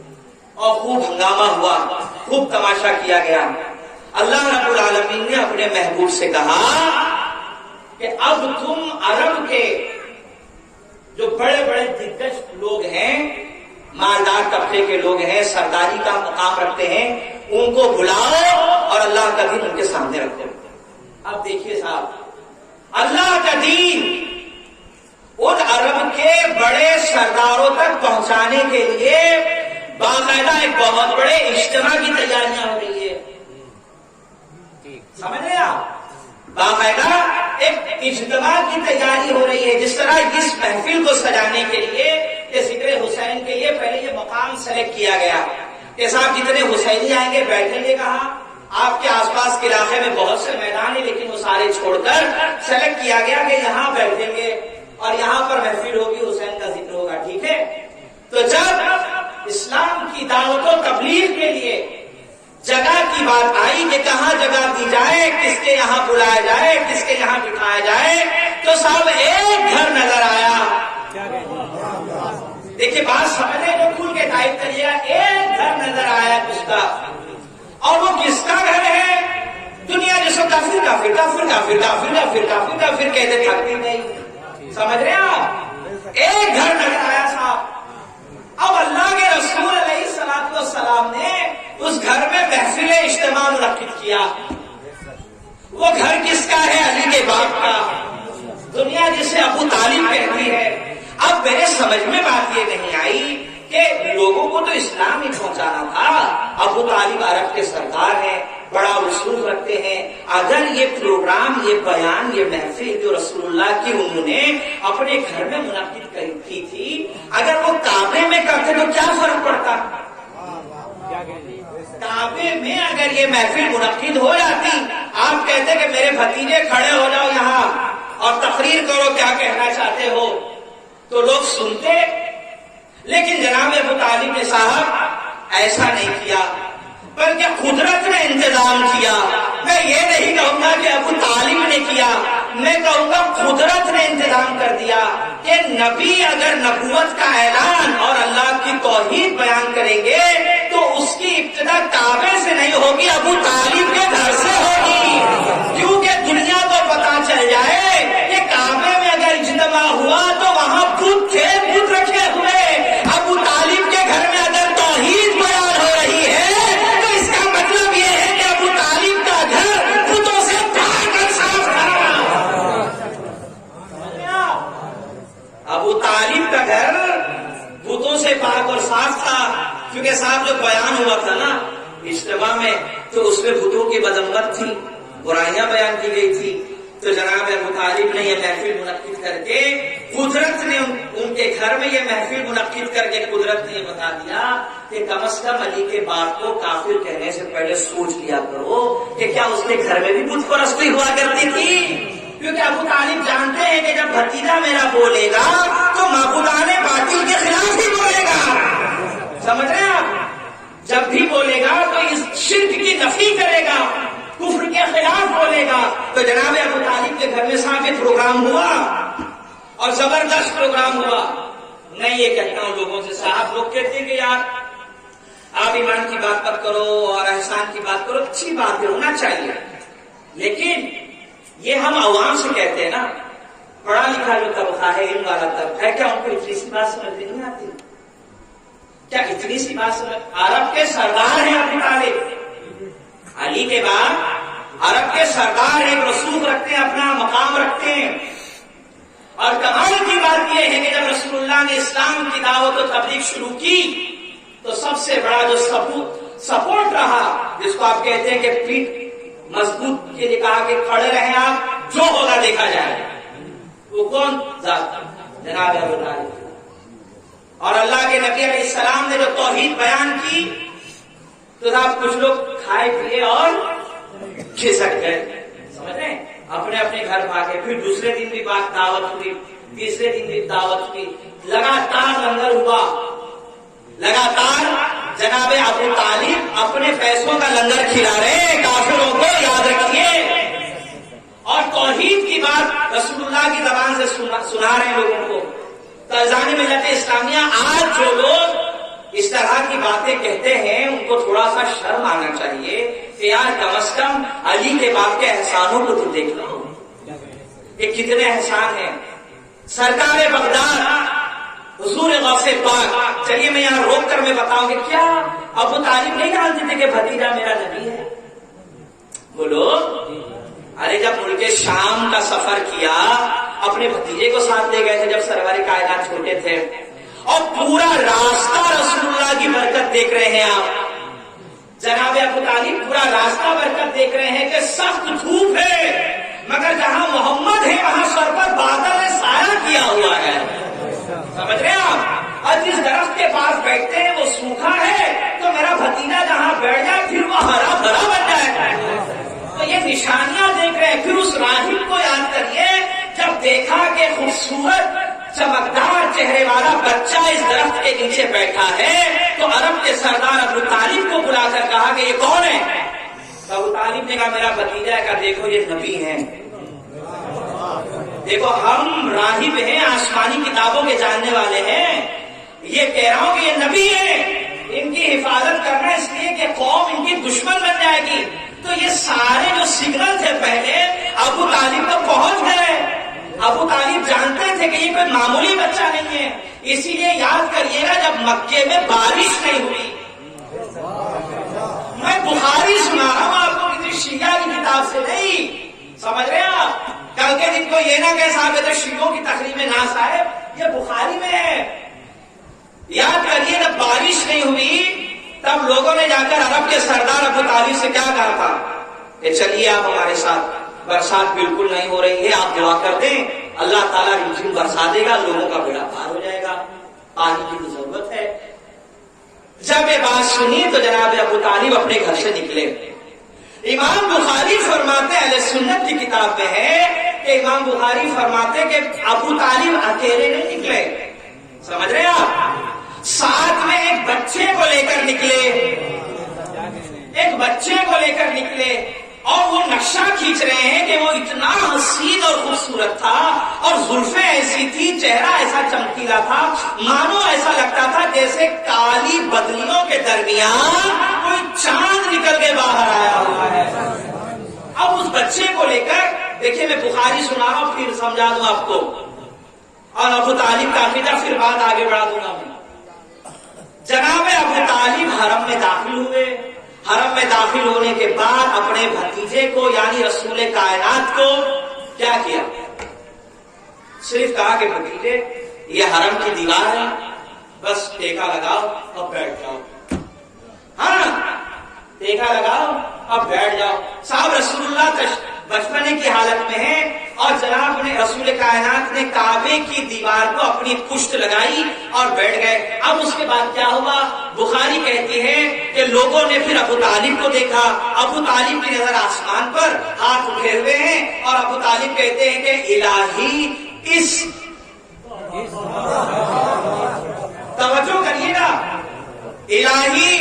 اور خوب ہنگامہ ہوا، خوب تماشا کیا گیا۔ اللہ رب العالمین نے اپنے محبوب سے کہا کہ اب تم عرب کے جو بڑے بڑے دگج لوگ ہیں، مالدار طبقے کے لوگ ہیں، سرداری کا مقام رکھتے ہیں، ان کو بلاؤ اور اللہ کا دین ان کے سامنے رکھو۔ اب دیکھیے صاحب، اللہ کا دین ان عرب کے بڑے سرداروں تک پہنچانے کے لیے باقاعدہ ایک بہت بڑے اجتماع کی تیاریاں ہو رہی ہے، سمجھ رہے آپ؟ باقاعدہ ایک اجتماع کی تیاری ہو رہی ہے۔ جس طرح اس محفل کو سجانے کے لیے یہ ذکر حسین کے لیے پہلے یہ مقام سلیکٹ کیا گیا کہ صاحب جتنے حسینی آئیں گے بیٹھیں گے کہاں؟ آپ کے آس پاس کے علاقے میں بہت سے میدان ہیں، لیکن وہ سارے چھوڑ کر سلیکٹ کیا گیا کہ یہاں بیٹھیں گے اور یہاں پر محفل ہوگی، حسین کا ذکر ہوگا، ٹھیک ہے؟ تو جب اسلام کی دعوت و تبلیغ کے لیے جگہ کی بات آئی کہ کہاں جگہ دی جائے، کس کے یہاں بلایا جائے، کس کے یہاں بٹھایا جائے، تو صاحب ایک گھر نظر آیا۔ دیکھیے بات سمجھے جو کھل کے ٹائپ کریے گا، ایک گھر نظر آیا اس کا، اور وہ کس کا گھر ہے؟ دنیا جس کو کافر کافر کافر کافر کافر کافر کافر کافر کہتے تھکتی نہیں، سمجھ رہے ہیں آپ؟ ایک گھر نظر آیا صاحب۔ اب اللہ کے رسول علیہ الصلوۃ والسلام نے اس گھر میں محفل اجتماع منعقد کیا۔ وہ گھر کس کا ہے؟ علی کے باپ کا، دنیا جسے ابو طالب کہتی ہے۔ اب میرے سمجھ میں بات یہ نہیں آئی کہ لوگوں کو تو اسلام ہی پہنچانا تھا، ابو طالب عرب کے سردار ہیں، بڑا رسول رکھتے ہیں، اگر یہ پروگرام، یہ بیان، یہ محفل جو رسول اللہ کی انہوں نے اپنے گھر میں منعقد کی تھی، اگر وہ کعبے میں کرتے تو کیا فرق پڑتا؟ کعبے میں اگر یہ محفل منعقد ہو جاتی، آپ کہتے کہ میرے بھتیجے کھڑے ہو جاؤ یہاں اور تقریر کرو کیا کہنا چاہتے ہو، تو لوگ سنتے، لیکن جناب ابو طالب نے صاحب ایسا نہیں کیا، بلکہ قدرت نے انتظام کیا۔ میں یہ نہیں کہوں گا کہ ابو طالب نے کیا، میں کہوں گا قدرت نے انتظام کر دیا کہ نبی اگر نبوت کا اعلان اور اللہ کی توحید بیان کریں گے تو اس کی ابتدا کعبے سے نہیں ہوگی، ابو طالب کے گھر سے ہوگی، کیونکہ دنیا کو پتا چل جائے کہ کعبے میں اگر اجتماع ہوا تو وہاں بت تھے، بت رکھے ہوئے، ابو طالب کے گھر میں اگر توحید بیان ہو رہی ہے تو اس کا مطلب یہ ہے کہ ابو طالب کا گھر بتوں سے پاک اور صاف تھا۔ ابو طالب کا گھر بتوں سے پاک اور صاف تھا، کیونکہ صاحب جو بیان ہوا تھا نا اجتماع میں، تو اس میں بتوں کی مذمت تھی، برائیاں بیان کی گئی تھی۔ تو جناب ابو طالب نے یہ محفل منعقد کر کے، قدرت نے ان کے گھر میں یہ محفل منعقد کر کے قدرت نے یہ بتا دیا کہ کم از کم علی کے باپ کو کافر کہنے سے پہلے سوچ لیا کرو کہ کیا اس کے گھر میں بھی بت پرستی ہوا کرتی تھی، کیونکہ ابو طالب جانتے ہیں کہ جب بھتیجا میرا بولے گا تو معبودان باطل کے خلاف ہی بولے گا، سمجھ رہے ہیں آپ؟ جب بھی بولے گا تو اس شرک کی نفی کرے گا، کفر کے خلاف بولے گا۔ تو جناب ابو طالب کے گھر میں صاحب پروگرام ہوا اور زبردست پروگرام ہوا۔ میں یہ کہتا ہوں لوگوں سے، صاحب لوگ کہتے ہیں کہ یار آپ ایمان کی بات مت کرو اور احسان کی بات کرو، اچھی بات ہے، ہونا چاہیے، لیکن یہ ہم عوام سے کہتے ہیں نا، پڑھا لکھا جو طبقہ ہے، علم والا طبقہ ہے، کیا ان کو اتنی سی بات سمجھ نہیں آتی؟ کیا اتنی سی بات سمجھ؟ عرب کے سردار ہیں ابو طالب، علی کے بعد عرب کے سردار ایک رسوخ رکھتے ہیں، اپنا مقام رکھتے ہیں، اور کمال کی بات یہ ہے کہ جب رسول اللہ نے اسلام کی دعوت و تبلیغ شروع کی تو سب سے بڑا جو سپورٹ رہا، جس کو آپ کہتے ہیں کہ پیٹ مضبوط کے لیے کہا کہ کھڑے رہیں آپ، جو ہوگا دیکھا جائے گا، وہ کون؟ ذات جناب ابو طالب۔ اور اللہ کے نبی علیہ السلام نے جو توحید بیان کی تو صاحب کچھ لوگ کھائے پیے اور کھسک گئے، سمجھ رہے ہیں، اپنے اپنے گھر بھاگے، پھر دوسرے دن بھی بات دعوت ہوئی، تیسرے دن بھی دعوت ہوئی، لگاتار لنگر ہوا، لگاتار جناب ابو طالب اپنے پیسوں کا لنگر کھلا رہے ہیں کافروں کو، یاد رکھیے، اور توحید کی بات رسول اللہ کی زبان سے سنا رہے ہیں لوگوں کو۔ تو اذان ملت اسلامیہ آج جو لوگ اس طرح کی باتیں کہتے ہیں ان کو تھوڑا سا شرم آنا چاہیے کہ یار کم از کم علی کے باپ کے احسانوں کو تو دیکھ لو، یہ کتنے احسان ہیں۔ سرکار بغداد حضور غوث پاک، چلیے میں یہاں روک کر میں بتاؤں کہ کیا ابو طالب نہیں جانتے تھے کہ بھتیجا میرا نبی ہے؟ بولو، ارے جب ملک شام کا سفر کیا اپنے بھتیجے کو ساتھ لے گئے تھے جب سرور کائنات چھوٹے تھے، اور پورا راستہ رسول اللہ کی برکت دیکھ رہے ہیں آپ، جناب ابو طالب پورا راستہ برکت دیکھ رہے ہیں کہ سخت دھوپ ہے مگر جہاں محمد ہے وہاں سر پر بادل نے سایہ کیا ہوا ہے، سمجھ رہے ہیں آپ، اور جس درخت کے پاس بیٹھتے ہیں وہ سوکھا ہے تو میرا بھتیجا جہاں بیٹھ جائے پھر وہ ہرا بھرا بن جائے، تو یہ نشانیاں دیکھ رہے ہیں۔ پھر اس راہب کو یاد کریے جب دیکھا کہ خوبصورت چمکدار چہرے والا بچہ اس درخت کے نیچے بیٹھا ہے تو عرب کے سردار ابو طالب کو بلا کر کہا کہ یہ کون ہے؟ تو ابو طالب نے کہا میرا بھتیجا ہے، کہا دیکھو یہ نبی ہیں، دیکھو ہم راہب ہیں، آسمانی کتابوں کے جاننے والے ہیں، یہ کہہ رہا ہوں کہ یہ نبی ہیں، ان کی حفاظت کرنا اس لیے کہ قوم ان کی دشمن بن جائے گی۔ تو یہ سارے جو سگنل تھے پہلے ابو طالب کو پہنچ گئے، ابو طالب جانتے تھے کہ یہ کوئی معمولی بچہ نہیں ہے، اسی لیے یاد کریے گا جب مکے میں بارش نہیں ہوئی، میں بخاری سنا رہا ہوں آپ کو، کسی شیعہ کی کتاب سے نہیں، سمجھ رہے ہیں آپ، کل کے دن کو یہ نہ کہ صاحب تو شیعوں کی تقریب میں نہ صاحب، یہ بخاری میں ہے، یاد کریے جب بارش نہیں ہوئی تب لوگوں نے جا کر عرب کے سردار ابو طالب سے کیا کہا تھا کہ چلیے آپ ہمارے ساتھ، برسات بالکل نہیں ہو رہی ہے، آپ دعا کر دیں اللہ تعالیٰ رمجھم برسا دے گا، لوگوں کا بیڑا پار ہو جائے گا، پانی کی تو ضرورت ہے۔ جب یہ بات سنی تو جناب ابو طالب اپنے گھر سے نکلے۔ امام بخاری فرماتے اہل سنت کی کتاب میں ہے کہ امام بخاری فرماتے کہ ابو طالب اکیلے نہیں نکلے، سمجھ رہے ہیں آپ، ساتھ میں ایک بچے کو لے کر نکلے، ایک بچے کو لے کر نکلے، اور وہ نقشہ کھینچ رہے ہیں کہ وہ اتنا حسین اور خوبصورت تھا اور زلفیں ایسی تھی، چہرہ ایسا چمکیلا تھا، مانو ایسا لگتا تھا جیسے کالی بدلیوں کے درمیان کوئی چاند نکل کے باہر آیا ہوا ہے۔ اب اس بچے کو لے کر دیکھیے، میں بخاری سنا رہا ہوں پھر سمجھا دوں آپ کو، اور ابو طالب کا عقیدہ پھر بات آگے بڑھا دوں گا میں۔ جناب ابو طالب حرم میں داخل ہوئے، حرم میں داخل ہونے کے بعد اپنے بھتیجے کو یعنی رسول کائنات کو کیا کیا؟ صرف کہا کہ بھتیجے یہ حرم کی دیوار ہے، بس ٹیکا لگاؤ اور بیٹھ جاؤ، ہاں ٹیکا لگاؤ اور بیٹھ جاؤ۔ صاحب رسول اللہ بچپنے کی حالت میں ہے اور جناب نے رسول کائنات نے کعبے کی دیوار کو اپنی پشت لگائی اور بیٹھ گئے۔ اب اس کے بعد کیا ہوا؟ بخاری کہتی ہے کہ لوگوں نے پھر ابو طالب کو دیکھا، ابو طالب کی نظر آسمان پر ہاتھ اٹھے ہوئے ہیں، اور ابو طالب کہتے ہیں کہ الہی اس توجہ کریے گا، الہی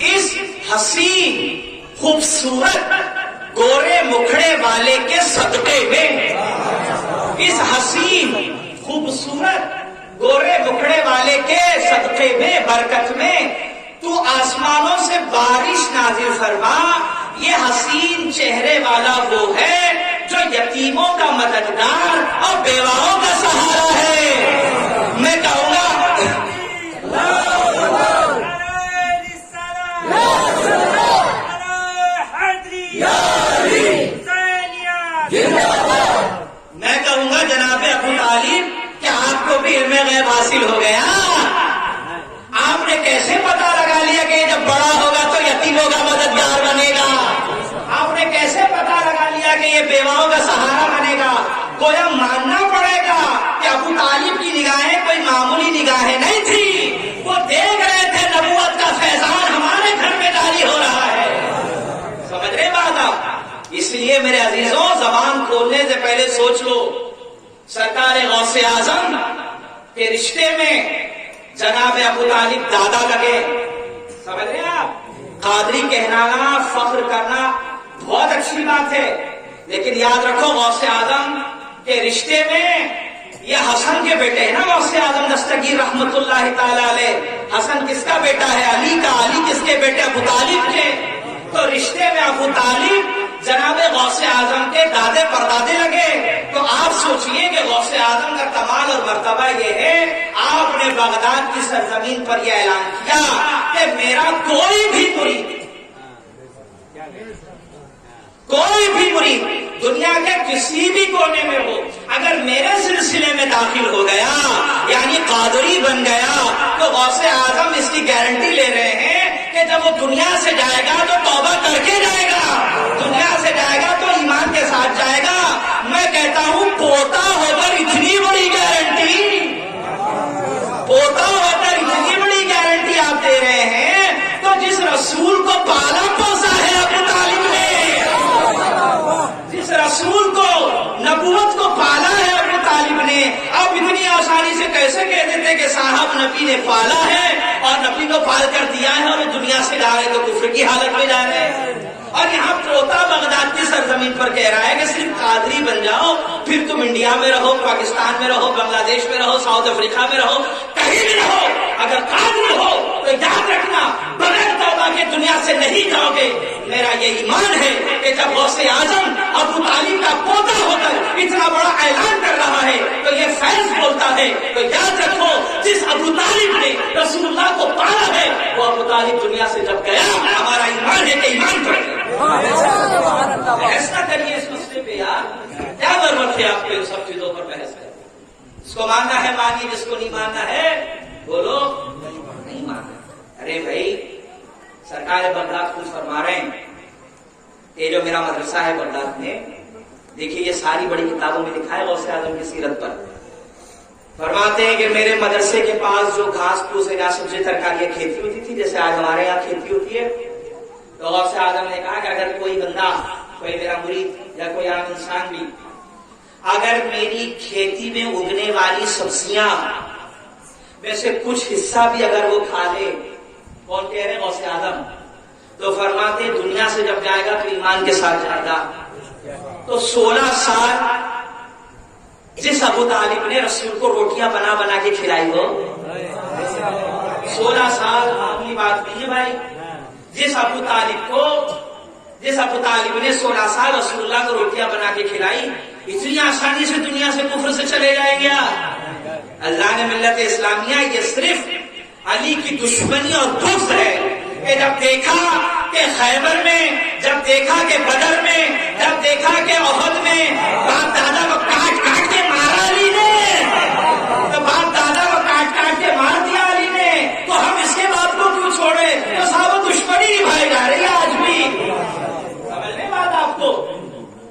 اس حسین خوبصورت گورے مکھڑے والے کے صدقے میں، اس حسین خوبصورت گورے مکھڑے والے کے صدقے میں، برکت میں تو آسمانوں سے بارش نازل فرما۔ یہ حسین چہرے والا وہ ہے جو یتیموں کا مددگار اور بیواؤں کا سہارا ہے۔ میں کہوں گا جناب ابو طالب کہ آپ کو بھی علم غیب حاصل ہو گیا، آپ نے کیسے پتا لگا لیا کہ جب بڑا ہوگا تو یتیموں کا مددگار بنے گا؟ آپ نے کیسے پتا لگا لیا کہ یہ بیواؤں کا سہارا بنے گا؟ گویا ماننا پڑے گا کہ ابو طالب کی نگاہیں کوئی معمولی نگاہیں نہیں تھی، وہ دیکھ رہے تھے نبوت کا فیضان ہمارے گھر میں جاری ہو پہلے سوچ لو سرکار غوث اعظم کے رشتے میں جناب ابو طالب دادا لگے. سمجھ رہے ہیں آپ؟ قادری کہلانا فخر کرنا بہت اچھی بات ہے، لیکن یاد رکھو غوث اعظم کے رشتے میں یہ حسن کے بیٹے ہیں نا. غوث اعظم دستگیر رحمت اللہ تعالی علیہ، حسن کس کا بیٹا ہے؟ علی کا. علی کس کے بیٹے؟ ابو طالب کے. تو رشتے میں ابو طالب جناب غوث اعظم کے دادے پردادے لگے. تو آپ سوچئے کہ غوث اعظم کا کمال اور مرتبہ یہ ہے، آپ نے بغداد کی سرزمین پر یہ اعلان کیا کہ میرا کوئی بھی مرید دنیا کے کسی بھی کونے میں ہو، اگر میرے سلسلے میں داخل ہو گیا یعنی قادری بن گیا، تو غوث اعظم اس کی گارنٹی لے رہے ہیں کہ جب وہ دنیا سے جائے گا تو توبہ کر کے جائے گا، دنیا سے جائے گا تو ایمان کے ساتھ جائے گا. میں کہتا ہوں پوتا ہو کر اتنی بڑی گارنٹی، پوتا ہو کر اتنی بڑی گارنٹی آپ دے رہے ہیں، تو جس رسول کو پالا پوسا ہے ابو طالب نے، جس رسول کو نبوت کو پالا ہے ابو طالب نے، آپ اتنی آسانی سے کیسے کہہ دیتے کہ صاحب نبی نے پالا ہے اور نبی کو پال کر دیا ہے اور وہ دنیا سے جا رہے تو کفر کی حالت میں جا رہے ہیں. اور یہاں پوتا بغداد کی سرزمین پر کہہ رہا ہے کہ صرف قادری بن جاؤ، پھر تم انڈیا میں رہو، پاکستان میں رہو، بنگلہ دیش میں رہو، ساؤتھ افریقہ میں رہو، کہیں بھی رہو، اگر قادری ہو تو یاد رکھنا بغیر توبہ کے دنیا سے نہیں جاؤ گے. میرا یہ ایمان ہے کہ جب غوث اعظم ابو طالب کا پوتا ہو کر اتنا بڑا اعلان کر رہا ہے تو یہ فیض بولتا ہے. تو یاد رکھو جس ابو طالب نے رسول اللہ کو پالا ہے وہ ابو طالب دنیا سے جب گیا، ہمارا ایمان ہے کہ ایمان پر بحث نہ کریے اس مسئلے پہ یار. کیا ضرورت ہے آپ کو ان سب چیزوں پر بحث کریں؟ اس کو ماننا ہے مانیے، جس کو نہیں ماننا ہے بولو نہیں ماننا. ارے بھائی سرکار بغداد خود فرما رہے ہیں، یہ جو میرا مدرسہ ہے بغداد میں، دیکھیے یہ ساری بڑی کتابوں میں لکھا ہے غوث اعظم کی سیرت پر. فرماتے ہیں کہ میرے مدرسے کے پاس جو گھاس پھوس یا سبزی ترکاریاں کھیتی ہوتی تھی، جیسے آج ہمارے یہاں کھیتی ہوتی ہے، تو غوث اعظم نے کہا کہ اگر کوئی بندہ، کوئی میرا مرید یا کوئی عام انسان بھی اگر میری کھیتی میں اگنے والی سبزیاں میں سے کچھ حصہ بھی اگر وہ کھا لے، کون کہہ رہے غوث اعظم، تو فرماتے دنیا سے جب جائے گا تو ایمان کے ساتھ جائے گا. تو 16 سال جس ابو طالب نے رسول کو روٹیاں بنا بنا کے کھلائی ہو، 16 سال معمولی بات نہیں ہے بھائی. جس ابو طالب نے 16 سال رسول اللہ کو روٹیاں بنا کے کھلائی، اتنی آسانی سے دنیا سے کفر سے چلے جائیں گے؟ اللہ نے ملت اسلامیہ یہ صرف علی کی دشمنی اور بغض ہے کہ جب دیکھا کہ خیبر میں، جب دیکھا کہ بدر میں، جب دیکھا کہ احد میں باپ دادا کو کاٹ کاٹ کے مارا علی نے، تو باپ دادا کو کاٹ کاٹ کے مار دیا علی نے، تو ہم اس کے باپ کو کیوں چھوڑے؟ تو صاحب دشمنی نبھائی جا رہی ہے آج بھی. سمجھنے بات آپ کو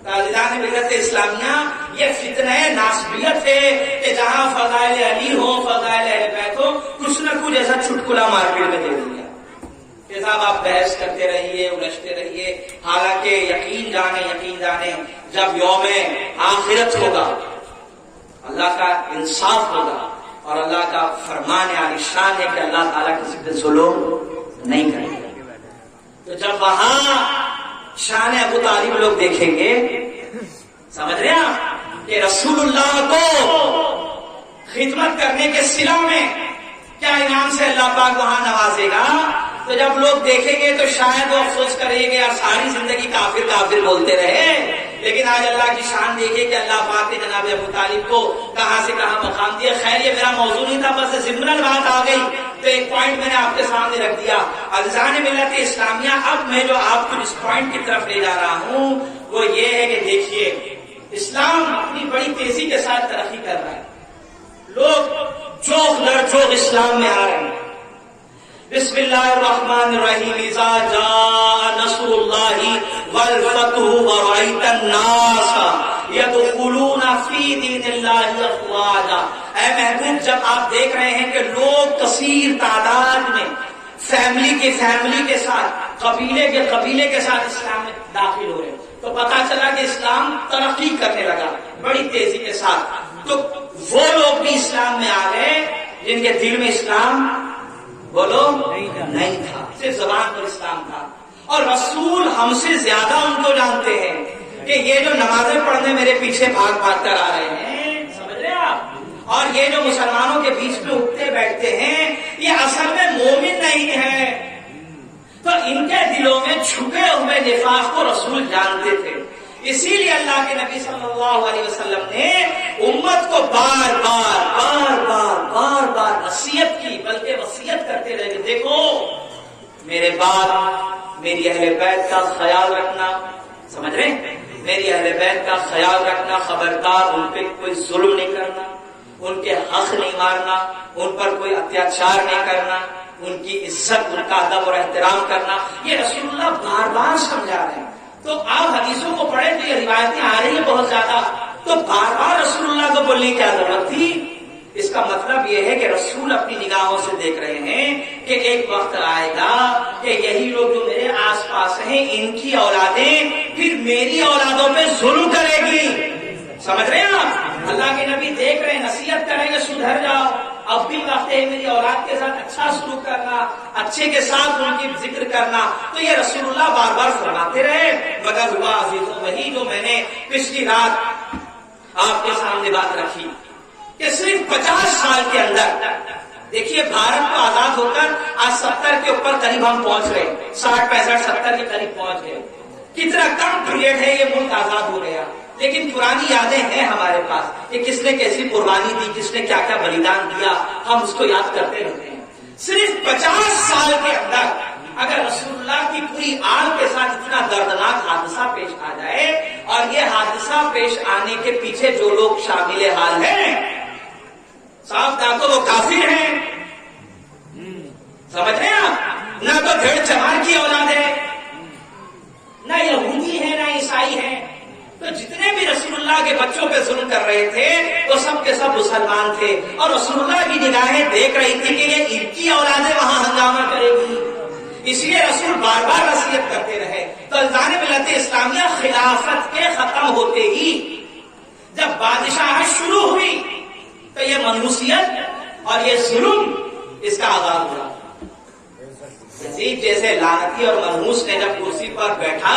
تاجدان ملت اسلامیہ یہ فتنہ ناسبیت ہے کہ جہاں فضائل علی ہو، فضائل اہل بیت ہو، کچھ نہ کچھ ایسا چھٹکلا مارکیٹ میں دے دیا کہ صاحب آپ بحث کرتے رہیے، الجھتے رہیے. حالانکہ یقین جانے جب یوم آخرت ہوگا، اللہ کا انصاف ہوگا اور اللہ کا فرمان عالی شان ہے کہ اللہ تعالیٰ کسی پہ ظلم نہیں کرے گا. تو جب وہاں شان ابو طالب لوگ دیکھیں گے، سمجھ رہے ہیں آپ کہ رسول اللہ کو خدمت کرنے کے صلہ میں کیا انعام سے اللہ پاک وہاں نوازے گا، تو جب لوگ دیکھیں گے تو شاید وہ افسوس کریں گے یار ساری زندگی کافر کافر بولتے رہے. لیکن آج اللہ کی شان دیکھے کہ اللہ پاک نے جناب ابو طالب کو کہاں سے کہاں مقام دیا. خیر یہ میرا موضوع نہیں تھا، بس ضمناً بات آ گئی تو ایک پوائنٹ میں نے آپ کے سامنے رکھ دیا. عزیزان ملت اسلامیہ، اب میں جو آپ کو اس پوائنٹ کی طرف لے جا رہا ہوں وہ یہ ہے کہ دیکھیے اسلام اپنی بڑی تیزی کے ساتھ ترقی کر رہا ہے، لوگ چوک در چوک اسلام میں آ رہے ہیں. بسم اللہ الرحمن الرحیم، اذا جاء نصر اللہ والفتح ورأیت الناس یدخلون فی دین اللہ افواجا. اے محبوب، جب آپ دیکھ رہے ہیں کہ لوگ کثیر تعداد میں فیملی کے ساتھ، قبیلے کے ساتھ اسلام میں داخل ہو رہے ہیں، تو پتا چلا کہ اسلام ترقی کرنے لگا بڑی تیزی کے ساتھ. تو وہ لوگ بھی اسلام میں آ گئے جن کے دل میں اسلام بولو نہیں تھا, صرف زبان پر اسلام تھا. اور رسول ہم سے زیادہ ان کو جانتے ہیں کہ یہ جو نمازیں پڑھنے میرے پیچھے بھاگ بھاگ کر آ رہے ہیں, سمجھ رہے ہیں آپ, اور یہ جو مسلمانوں کے بیچ میں اٹھتے بیٹھتے ہیں یہ اصل میں مومن نہیں ہے. تو ان کے دلوں میں چھپے ہوئے نفاق کو رسول جانتے تھے. اسی لیے اللہ کے نبی صلی اللہ علیہ وسلم نے امت کو بار بار بار بار بار بار وصیت کی, بلکہ وصیت کرتے رہے کہ دیکھو میرے بعد میری اہل بیت کا خیال رکھنا, سمجھ رہے ہیں, میری اہل بیت کا خیال رکھنا, خبردار ان پہ کوئی ظلم نہیں کرنا, ان کے حق نہیں مارنا, ان پر کوئی اتیاچار نہیں کرنا, ان کی عزت, ان کا ادب اور احترام کرنا. یہ رسول اللہ بار بار سمجھا رہے ہیں. تو آپ حدیثوں کو پڑھیں تو یہ روایتیں آ رہی ہیں بہت زیادہ, تو بار بار رسول اللہ کو بولنے کی کیا ضرورت تھی؟ اس کا مطلب یہ ہے کہ رسول اپنی نگاہوں سے دیکھ رہے ہیں کہ ایک وقت آئے گا کہ یہی لوگ جو میرے آس پاس ہیں ان کی اولادیں پھر میری اولادوں پہ ظلم کرے گی. سمجھ رہے ہیں آپ؟ اللہ کے نبی دیکھ رہے ہیں, نصیحت کریں گے سدھر جاؤ, اب بھی وقت ہے میری اولاد کے ساتھ اچھا سلوک کرنا, اچھے کے ساتھ ان کی ذکر کرنا. تو یہ رسول اللہ بار بار فرماتے رہے. مگر ہوا عزیزوں وہی جو میں نے پچھلی رات آپ کے سامنے بات رکھی کہ صرف 50 سال کے اندر, دیکھیے بھارت کو آزاد ہو کر آج 70 کے اوپر قریب ہم پہنچ رہے, 60 65 70 کے قریب پہنچ گئے. کتنا کم پیریڈ ہے یہ ملک آزاد ہو گیا, لیکن پرانی یادیں ہیں ہمارے پاس کہ کس نے کیسی قربانی دی, کس نے کیا کیا بلیدان دیا, ہم اس کو یاد کرتے رہتے ہیں. صرف 50 سال کے اندر اگر رسول اللہ کی پوری آل کے ساتھ اتنا دردناک حادثہ پیش آ جائے, اور یہ حادثہ پیش آنے کے پیچھے جو لوگ شامل حال ہیں صاحب نہ تو وہ کافر ہیں, سمجھ رہے ہیں آپ, نہ تو بھیڑ چمار کی اولاد ہے, نہ یہودی ہے نہ عیسائی ہے. تو جتنے بھی رسول اللہ کے بچوں پہ ظلم کر رہے تھے وہ سب کے سب مسلمان تھے, اور رسول اللہ کی نگاہیں دیکھ رہی تھی کہ یہ ان کی اولادیں وہاں ہنگامہ کرے گی. اس لیے رسول بار بار نصیحت کرتے رہے. تو الزام ملت اسلامیہ خلافت کے ختم ہوتے ہی جب بادشاہت شروع ہوئی تو یہ منحوسیت اور یہ ظلم اس کا آغاز ہوا. یزید جیسے لعنتی اور منحوس نے جب کرسی پر بیٹھا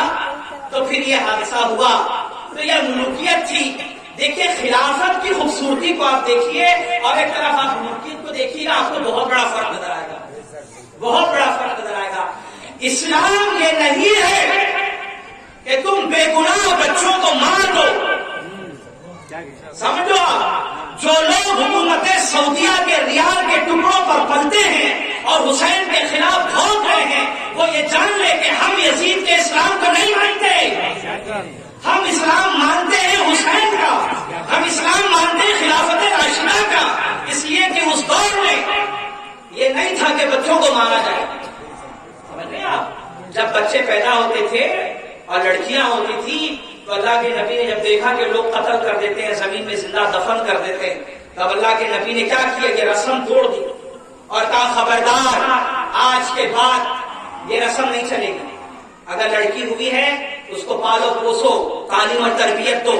تو پھر یہ حادثہ ہوا. تو یہ ملوکیت تھی. دیکھیے خلافت کی خوبصورتی کو آپ دیکھیے اور ایک طرف آپ ملوکیت کو دیکھیے, آپ کو بہت بڑا فرق نظر آئے گا, بہت بڑا فرق نظر آئے گا. اسلام یہ نہیں ہے کہ تم بے گناہ بچوں کو مار دو. سمجھو, جو لوگ حکومت سعودیہ کے ریال کے ٹکڑوں پر پلتے ہیں اور حسین کے خلاف بھونک رہے ہیں, وہ یہ جان لے کہ ہم یزید کے اسلام کو نہیں مانتے, ہم اسلام مانتے ہیں حسین کا, ہم اسلام مانتے ہیں خلافت راشدہ کا. اس لیے کہ اس دور میں یہ نہیں تھا کہ بچوں کو مارا جائے. سمجھ رہے ہیں آپ, جب بچے پیدا ہوتے تھے اور لڑکیاں ہوتی تھی تو اللہ کے نبی نے جب دیکھا کہ لوگ قتل کر دیتے ہیں, زمین میں زندہ دفن کر دیتے ہیں, تب اللہ کے نبی نے کیا کیا, یہ رسم توڑ دی اور کہا خبردار آج کے بعد یہ رسم نہیں چلے گی. اگر لڑکی ہوئی ہے اس کو پالو پوسو, تعلیم اور تربیت دو,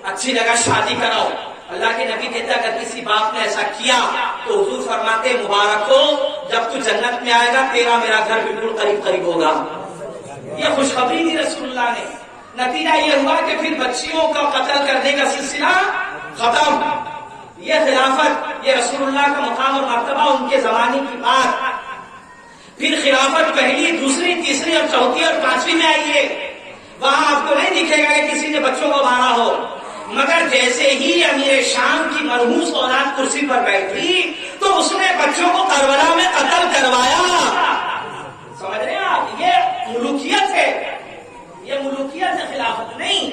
اچھی جگہ شادی کراؤ. اللہ کے نبی کہتا اگر کسی باپ نے ایسا کیا تو حضور فرماتے مبارک ہو, جب تو جنت میں آئے گا تیرا میرا گھر بالکل قریب قریب ہوگا. یہ خوشخبری دی رسول اللہ نے. نتیجہ یہ ہوا کہ پھر بچیوں کا قتل کرنے کا سلسلہ ختم. یہ خلافت, یہ رسول اللہ کا مقام اور مرتبہ ان کے زمانے کی بات. پھر خلافت پہلی, دوسری, تیسری اور چوتھی اور پانچویں میں آئی ہے. وہاں آپ کو نہیں دکھے گا کہ کسی نے بچوں کو مارا ہو, مگر جیسے ہی امیر شام کی مرحوس اولاد کرسی پر بیٹھی تو اس نے بچوں کو کربلا میں قتل کروایا. سمجھ رہے ہیں آپ, یہ ملوکیت ہے, یہ ملوکیت ہے, خلافت نہیں.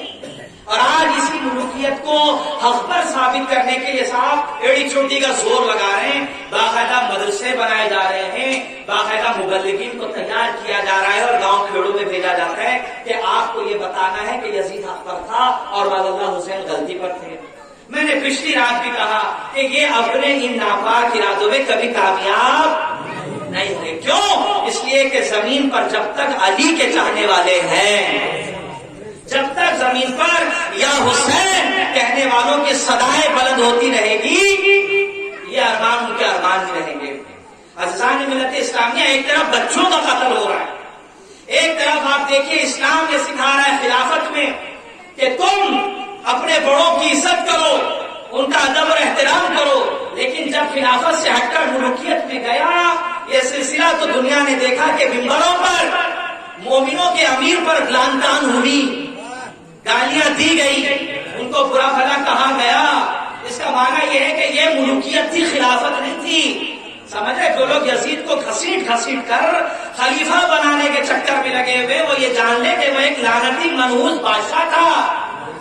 اور آج اسی ملوکیت کو حق پر ثابت کرنے کے لیے صاحب ایڑی چوٹی کا زور لگا رہے ہیں. باقاعدہ مدرسے بنائے جا رہے ہیں, باقاعدہ مبلغین کو تیار کیا جا رہا ہے اور گاؤں کھیڑوں میں بھیجا جاتا ہے کہ آپ کو یہ بتانا ہے کہ یزید حق پر تھا اور والدہ حسین غلطی پر تھے. میں نے پچھلی رات بھی کہا کہ یہ اپنے ان ناپاک ارادوں میں کبھی کامیاب نہیں ہوئے. کیوں؟ اس لیے کہ زمین پر جب تک علی کے چاہنے والے ہیں, جب تک زمین پر یا حسین کہنے والوں کی صدائیں بلند ہوتی رہے گی، یہ ارمان ان کے ارمان ہی رہیں گے۔ عزیزان ملت اسلامیہ، ایک طرف بچوں کا قتل ہو رہا ہے، ایک طرف آپ دیکھیے اسلام یہ سکھا رہا ہے خلافت میں کہ تم اپنے بڑوں کی عزت کرو، ان کا ادب اور احترام کرو، لیکن جب خلافت سے ہٹ کر ملوکیت میں گیا یہ سلسلہ تو دنیا نے دیکھا کہ ممبروں پر مومنوں کے امیر پر لعن طعن ہوئی، گالیاں دی گئی، ان کو برا بھلا کہا گیا۔ اس کا معنی یہ ہے کہ یہ ملوکیت تھی، خلافت نہیں تھی۔ سمجھ رہے؟ جو لوگ یزید کو گھسیٹ کر خلیفہ بنانے کے چکر میں لگے ہوئے، وہ یہ جان لے کہ وہ ایک لعنتی منحوس بادشاہ تھا،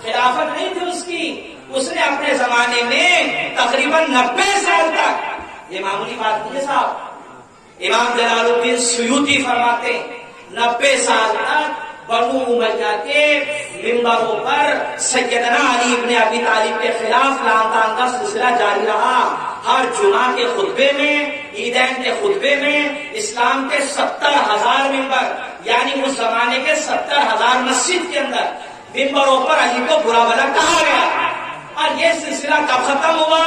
خلافت نہیں تھی اس کی۔ اس نے اپنے زمانے میں تقریباً 90 سال تک، یہ معمولی بات نہیں ہے صاحب، امام جلال الدین سیوطی فرماتے 90 سال تک بنو امیہ کے ممبروں پر سیدنا علی ابن ابی طالب کے خلاف لعن طعن کا سلسلہ جاری رہا۔ ہر جمعہ کے خطبے میں، عیدین کے خطبے میں اسلام کے 70,000 ممبر، یعنی اس زمانے کے 70,000 مسجد کے اندر ممبروں پر علی کو برا بھلا کہا گیا۔ اور یہ سلسلہ کب ختم ہوا؟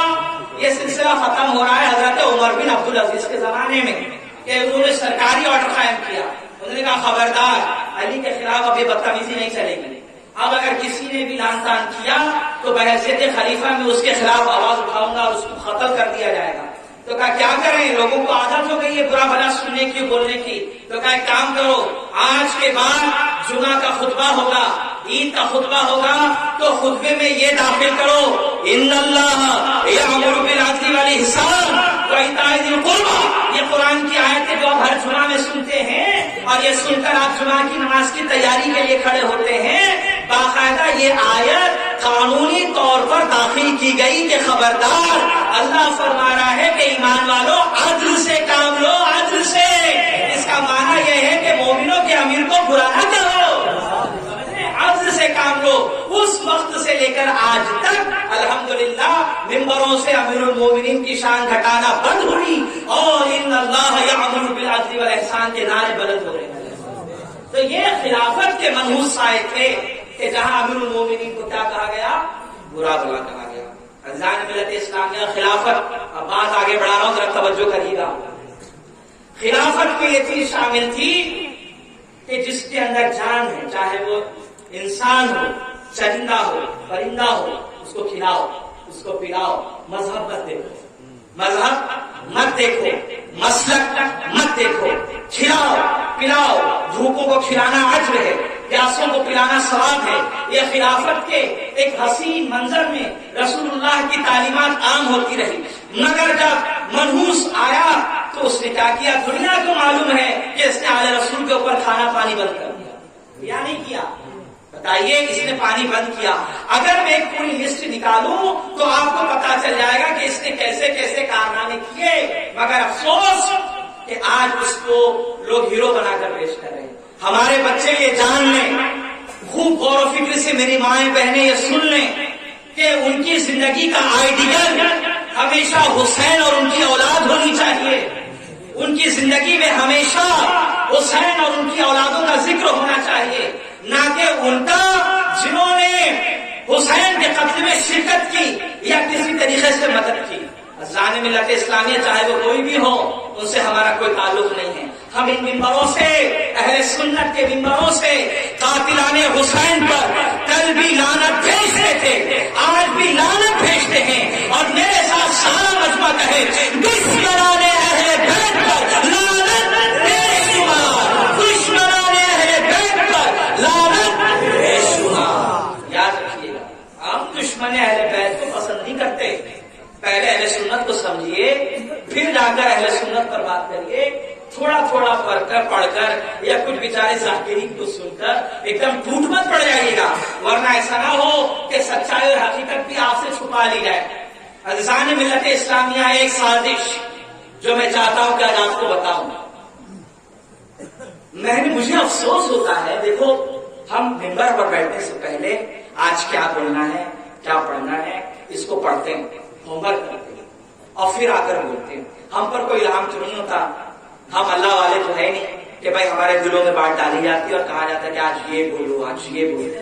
یہ سلسلہ ختم ہو رہا ہے حضرت عمر بن عبدالعزیز کے زمانے میں، کہ انہوں نے سرکاری آرڈر قائم کیا۔ انہوں نے کہا خبردار علی کے خلاف ابھی بدتمیزی نہیں چلے گی، اب اگر کسی نے بھی لعن طعن کیا تو بحیثیت خلیفہ میں اس کے خلاف آواز اٹھاؤں گا اور اس کو قتل کر دیا جائے گا۔ تو کہا کیا کریں، لوگوں کو عادت ہو گئی ہے برا بھلا سننے کی، بولنے کی۔ تو کہا ایک کام کرو، آج کے بعد جمعہ کا خطبہ ہوگا، عید کا خطبہ ہوگا، تو خطبے میں یہ داخل کرو، ان اللہ یأمر بالعدل والإحسان وإیتاء ذی القربی۔ یہ قرآن کی آیتیں جو آپ ہر جمعہ میں سنتے ہیں، اور یہ سن کر آپ جمعہ کی نماز کی تیاری کے لیے کھڑے ہوتے ہیں، باقاعدہ یہ آیت قانونی طور پر داخل کی گئی کہ خبردار، اللہ فرما رہا ہے کہ ایمان والو عدل سے کام لو، عدل سے۔ اس کا معنی یہ ہے کہ مومنوں کے امیر کو برا نہ کرو، عدل سے کام لو۔ اس وقت سے لے کر آج تک الحمدللہ ممبروں سے امیر المومنین کی شان گھٹانا بند ہوئی، اور ان اللہ یأمر بالعدل والإحسان کے نعرے بلند ہو رہے ہیں۔ تو یہ خلافت کے منحوس سائے تھے کہ جہاں امیر المومنین کو کیا کہا گیا؟ برا بھلا کہا گیا۔ عزیزان ملت اسلامیہ، خلافت، اب بات آگے بڑھا رہا ہوں، ذرا توجہ کریے گا۔ خلافت میں یہ چیز شامل تھی کہ جس کے اندر جان ہے، چاہے وہ انسان ہو، چرندہ ہو، پرندہ ہو، اس کو کھلاؤ، اس کو پلاؤ۔ مذہب مت دیکھو، مذہب مت دیکھو، مسلک مت دیکھو، کھلاؤ پلاؤ۔ بھوکوں کو کھلانا اجر ہے، پیاسوں کو پلانا ثواب ہے۔ یہ خلافت کے ایک حسین منظر میں رسول اللہ کی تعلیمات عام ہوتی رہی، مگر جب منحوس آیا تو اس نے کیا کیا؟ دنیا کو معلوم ہے کہ اس نے آل رسول کے اوپر کھانا پانی بند کر دیا، یا نہیں کیا؟ بتائیے، اس نے پانی بند کیا۔ اگر میں ایک پوری لسٹ نکالوں تو آپ کو پتا چل جائے گا کہ اس نے کیسے کیسے کارنامے کیے، مگر افسوس کہ آج اس کو لوگ ہیرو بنا کر پیش کر رہے ہیں۔ ہمارے بچے یہ جان لیں، خوب غور و فکر سے میری مائیں بہنیں یہ سن لیں کہ ان کی زندگی کا آئیڈیل ہمیشہ حسین اور ان کی اولاد ہونی چاہیے۔ ان کی زندگی میں ہمیشہ حسین اور ان کی اولادوں کا ذکر ہونا چاہیے، نہ کہ ان کا جنہوں نے حسین کے قتل میں شرکت کی یا کسی طریقے سے مدد کی۔ عزیزان ملت اسلامیہ، چاہے وہ کوئی بھی ہو، ان سے ہمارا کوئی تعلق نہیں ہے۔ ہم ان ممبروں سے، اہل سنت کے ممبروں سے قاتلان حسین پر کل بھی لعنت بھیجتے تھے، آج بھی لعنت بھیجتے ہیں، اور میرے ساتھ سارا مجمع کہے دشمنان اہل بیت پر لعنت بے شمار، دشمنان اہل بیت پر لعنت بے شمار۔ یاد رکھیے گا، ہم دشمن اہل بیت کو پسند نہیں کرتے۔ پہلے اہل سنت کو سمجھیے، پھر جا کر اہل سنت پر بات کریے۔ تھوڑا تھوڑا پڑھ کر یا کچھ بیچارے ذاکرین کو سن کر ایک دم ٹوٹ مت پڑ جائیے گا، ورنہ ایسا نہ ہو کہ سچائی اور حقیقت بھی آپ سے چھپا لی جائے۔ عزیزان ملت اسلامیہ، ایک سازش جو میں چاہتا ہوں کہ آج آپ کو بتاؤں۔ مجھے افسوس ہوتا ہے، دیکھو ہم ممبر پر بیٹھنے سے پہلے آج کیا بولنا ہے، کیا پڑھنا ہے، اس کو پڑھتے ہیں، ہوم ورک کرتے ہیں، اور پھر آ کر بولتے ہیں۔ ہم پر کوئی الہام تو نہیں ہوتا، ہم اللہ والے تو ہے نہیں کہ بھائی ہمارے دلوں میں بات ڈالی جاتی ہے اور کہا جاتا ہے کہ آج یہ بولو، آج یہ بولو۔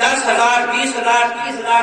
10,000, 20,000, 30,000,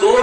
2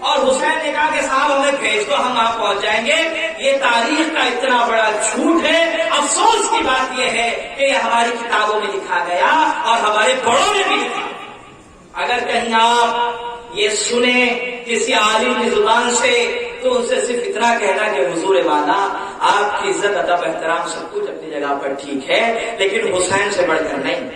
اور حسین نے کہا کہ صاحب ہمیں بھیج دو، ہم وہاں پہنچ جائیں گے۔ یہ تاریخ کا اتنا بڑا جھوٹ ہے۔ افسوس کی بات یہ ہے کہ یہ ہماری کتابوں میں لکھا گیا اور ہمارے بڑوں نے بھی لکھا۔ اگر کہیں آپ یہ سنیں کسی عالم کی زبان سے تو ان سے صرف اتنا کہنا کہ حضور والا آپ کی عزت ادب احترام سب کچھ اپنی جگہ پر ٹھیک ہے، لیکن حسین سے بڑھ کر نہیں،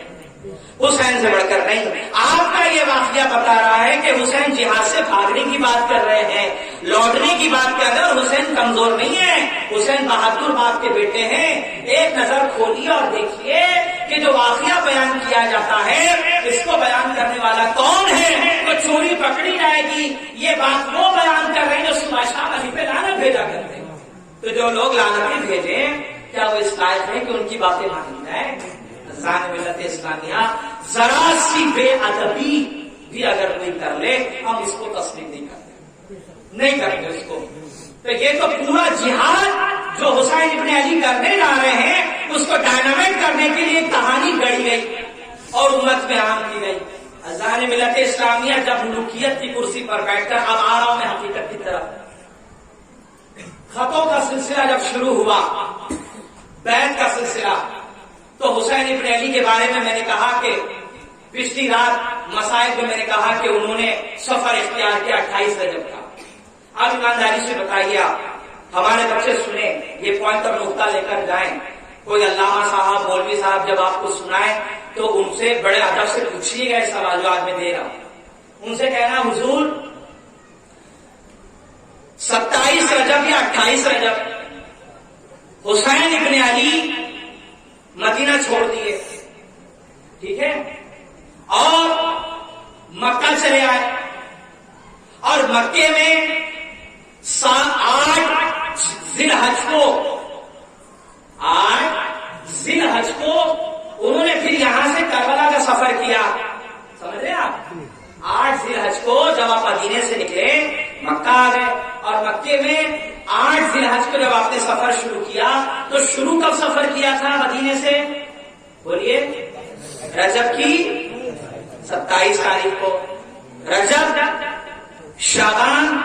حسین سے بڑھ کر نہیں۔ آپ کا یہ واقعہ بتا رہا ہے کہ حسین جہاد سے بھاگنے کی بات کر رہے ہیں، لوٹنے کی بات کر رہے ہیں، اور حسین کمزور نہیں ہے، حسین بہادر باپ کے بیٹے ہیں۔ ایک نظر کھولیے اور دیکھیے کہ جو واقعہ بیان کیا جاتا ہے اس کو بیان کرنے والا کون ہے؟ تو چوری پکڑی جائے گی، یہ بات وہ بیان کر رہے ہیں جو صبح شام علی پہ لعنت بھیجا کرتے ہیں۔ تو جو لوگ لعنت بھیجیں کیا وہ اس لائق ہے کہ ان کی باتیں مانی جائیں؟ ملت اسلامیہ ذرا سی بے ادبی بھی اگر کوئی کر لے ہم اس کو تسلیم نہیں کرتے، نہیں کریں گے اس کو۔ تو یہ تو پورا جہاد جو حسین ابن علی کرنے جا رہے ہیں اس کو ڈائنامائٹ کرنے کے لیے کہانی گڑی گئی اور امت میں عام کی گئی۔ اذان ملت اسلامیہ جب ملوکیت کی کرسی پر بیٹھ کر، اب آ رہا ہوں میں حقیقت کی طرف، خطوں کا سلسلہ جب شروع ہوا، بیعت کا سلسلہ، تو حسین ابن علی کے بارے میں نے کہا کہ پچھلی رات مسائل میں میں نے کہا کہ انہوں نے سفر اختیار کیا 28 رجب کا۔ اب ایمانداری سے بتائیے، آپ ہمارے بچے سنیں، یہ پوائنٹ اور نقطہ لے کر جائیں، کوئی علامہ صاحب مولوی صاحب جب آپ کو سنائیں تو ان سے بڑے ادب سے پوچھیے گا، سوال جو آج میں دے رہا ہوں ان سے کہنا حضور 27 رجب یا 28 رجب حسین ابن علی مدینہ چھوڑ دیے، ٹھیک ہے، اور مکہ چلے آئے، اور مکے میں 8 ذی الحج کو انہوں نے پھر یہاں سے کربلا کا سفر کیا، سمجھ رہے آپ؟ 8 ذی الحج کو جب آپ مدینے سے نکلے مکہ آ گئے، اور مکے میں 8 ذی الحج کو جب آپ نے سفر شروع کیا تو شروع کب سفر کیا تھا مدینے سے؟ بولیے، رجب کی 27 تاریخ کو۔ رجب، شعبان،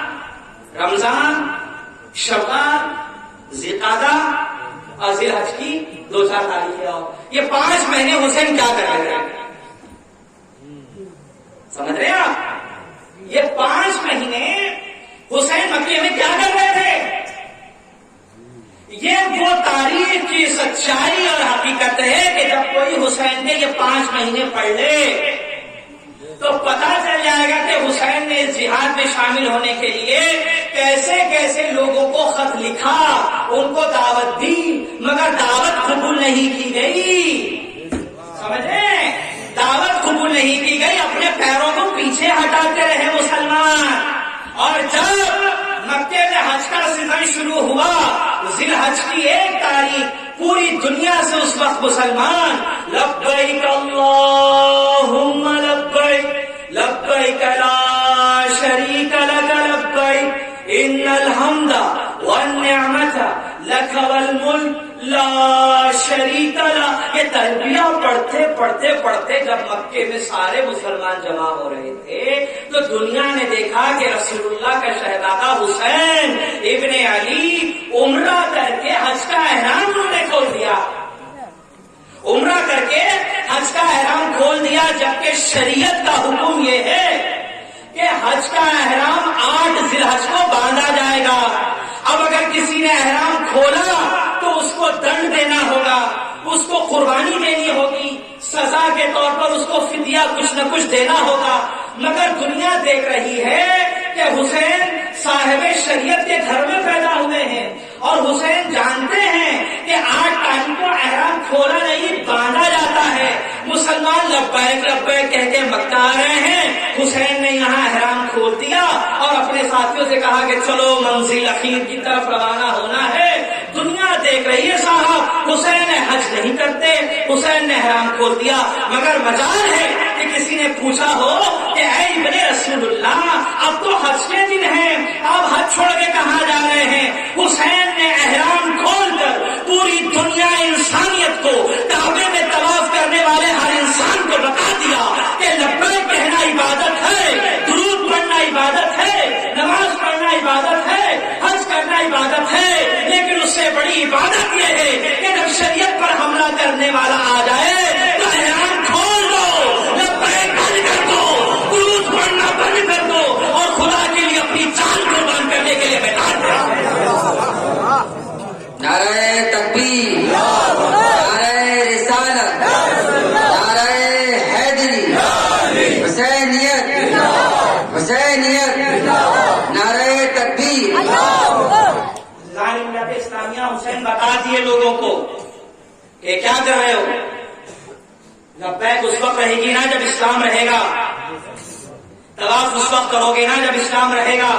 رمضان، شوال، ذوالقعدہ اور ذی الحج کی 2-4 تاریخیں، اور یہ 5 مہینے حسین کیا کر رہے ہیں؟ سمجھ رہے ہیں آپ؟ یہ 5 مہینے حسین مکے میں کیا کر رہے تھے؟ یہ وہ تاریخ کی سچائی اور حقیقت ہے کہ جب کوئی حسین نے یہ 5 مہینے پڑھ لے تو پتا چل جائے گا کہ حسین نے اس جہاد میں شامل ہونے کے لیے کیسے کیسے لوگوں کو خط لکھا، ان کو دعوت دی، مگر دعوت قبول نہیں کی گئی۔ سمجھیں؟ دعوت قبول نہیں کی گئی، اپنے پیروں کو پیچھے ہٹاتے رہے مسلمان۔ اور جب مکے میں حج کا سیزن شروع ہوا، ذی الحج کی 1 تاریخ، پوری دنیا سے اس وقت مسلمان لبیک اللہم لبیک لبیک لا شریک لک لبیک ان الحمد والنعمت لک والملک لا شریک لک۔ یہ تلبیہ پڑھتے پڑھتے پڑھتے جب مکے میں سارے مسلمان جمع ہو رہے تھے تو دنیا نے دیکھا کہ رسول اللہ کا شہزادہ حسین ابن علی عمرہ کر کے حج کا احرام انہوں نے کھول دیا، عمرہ کر کے حج کا احرام کھول دیا، جبکہ شریعت کا حکم یہ ہے کہ حج کا احرام 8 ذی الحج کو باندھا جائے گا۔ اب اگر کسی نے احرام کھولا تو اس کو دنڈ دینا ہوگا، اس کو قربانی دینی ہوگی، سزا کے طور پر اس کو فدیہ کچھ نہ کچھ دینا ہوگا، مگر دنیا دیکھ رہی ہے کہ حسین صاحب شریعت کے گھر میں پیدا ہوئے ہیں، اور حسین جانتے ہیں کہ 8 تاریخ کو احرام کھولا نہیں باندھا جاتا ہے۔ مسلمان لبیک لبیک کہہ کے مکہ آ رہے ہیں، حسین نے یہاں احرام کھول دیا اور اپنے ساتھیوں سے کہا کہ چلو منزل اخیر کی طرف روانہ ہونا ہے۔ دنیا دیکھ رہی ہے صاحب، حسین نے حج نہیں کرتے، حسین نے احرام کھول دیا، مگر مجال ہے کہ کسی نے پوچھا ہو کہ اے ابن رسول اللہ اب تو حج کے دن ہیں، اب حج چھوڑ کے کہاں جا رہے ہیں؟ حسین نے احرام کھول کر پوری دنیا انسانیت کو کعبے میں طواف کرنے والے ہر انسان کو بتا دیا کہ لبیک کہنا عبادت ہے، درود پڑھنا عبادت ہے، نماز کرنے والا آ جائے تو احرام کھول دو، لبیک کر دو، درود پڑھنا بند کر دو اور خدا کے لیے اپنی جان قربان کرنے کے لیے میدان میں نعرہ تکبیر، نعرہ رسالت، نعرہ حیدری، حسینیت، حسینیت، نعرہ تکبیر۔ ملت اسلامیہ حسین بتا دیے لوگوں کو کہ کیا کر رہے ہو، لبیک اس وقت رہے گی نا جب اسلام رہے گا، طواف اس وقت کرو گے نا جب اسلام رہے گا،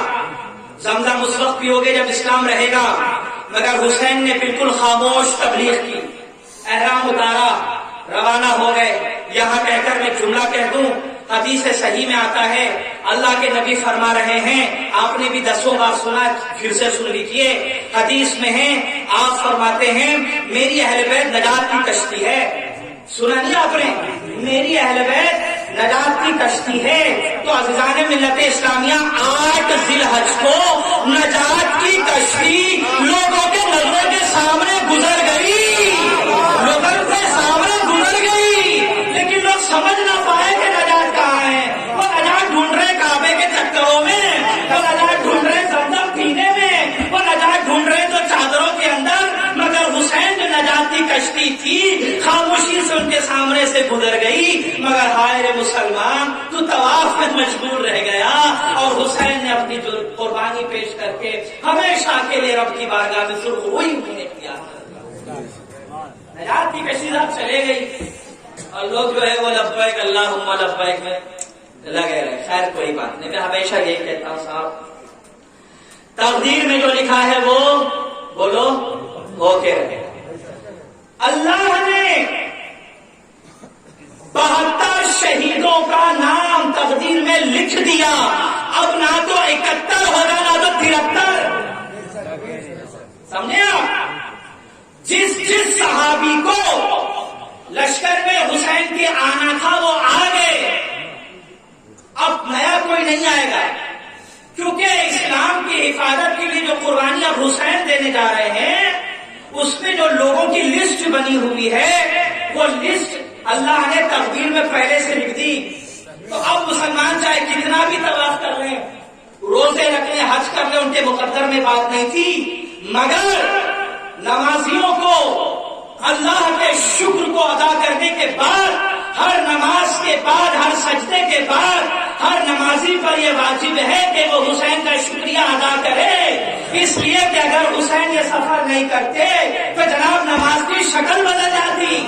زمزم اس وقت پیو گے جب اسلام رہے گا۔ مگر حسین نے بالکل خاموش تبلیغ کی، احرام اتارا، روانہ ہو گئے۔ یہاں کہہ کر میں جملہ کہہ دوں، حدیث صحیح میں آتا ہے، اللہ کے نبی فرما رہے ہیں، آپ نے بھی 10 بار سنا، پھر سے سن لیجیے، حدیث میں ہے، آپ فرماتے ہیں میری اہل بیت نجات کی کشتی ہے۔ سنا نہیں آپ نے؟ میری اہل بیت نجات کی کشتی ہے۔ تو عزیزان ملت اسلامیہ 8 ذی الحج کو نجات کی کشتی لوگوں کے نظروں کے سامنے گزر گئی، لوگوں کے سامنے گزر گئی، لیکن لوگ سمجھ نہ پائے کہ نجات کہاں ہے۔ وہ نجات ڈھونڈ رہے کعبے کے چکروں میں، وہ نجات ڈھونڈ رہے زمزم پینے میں، وہ نجات ڈھونڈ رہے تو چادروں کے اندر، مگر حسین جو نجات کی کشتی تھی خاموشی سے ان کے سامنے سے گزر گئی۔ مگر ہائے رے مسلمان، تو طواف میں مشغول رہ گیا اور حسین نے اپنی جو قربانی پیش کر کے ہمیشہ کے لیے رب کی بارگاہ میں سرخروئی ہونے کیا، نجات کی کشتی اب چلے گئی اور لوگ جو ہے وہ لبیک اللہم لبیک میں لگے رہے۔ خیر کوئی بات نہیں، میں ہمیشہ یہی کہتا ہوں صاحب، تقدیر میں جو لکھا ہے وہ بولو ہو کے رہے۔ اللہ نے 72 شہیدوں کا نام تقدیر میں لکھ دیا، اب نہ تو 71 ہوگا نہ تو 73۔ سمجھے آپ؟ جس صحابی کو لشکر میں حسین کے آنا تھا وہ آ گئے، اب نیا کوئی نہیں آئے گا، کیونکہ اسلام کی حفاظت کے لیے جو قربانی اب حسین دینے جا رہے ہیں اس میں جو لوگوں کی لسٹ بنی ہوئی ہے وہ لسٹ اللہ نے تقدیر میں پہلے سے لکھ دی۔ تو اب مسلمان چاہے کتنا بھی طواف کر لیں، روزے رکھ لیں، حج کر لیں، ان کے مقدر میں بات نہیں تھی، مگر نمازیوں کو اللہ کے شکر کو ادا کرنے کے بعد، ہر نماز کے بعد، ہر سجدے کے بعد، ہر نمازی پر یہ واجب ہے کہ وہ حسین کا شکریہ ادا کرے، اس لیے کہ اگر حسین یہ سفر نہیں کرتے تو جناب نماز کی شکل بدل جاتی۔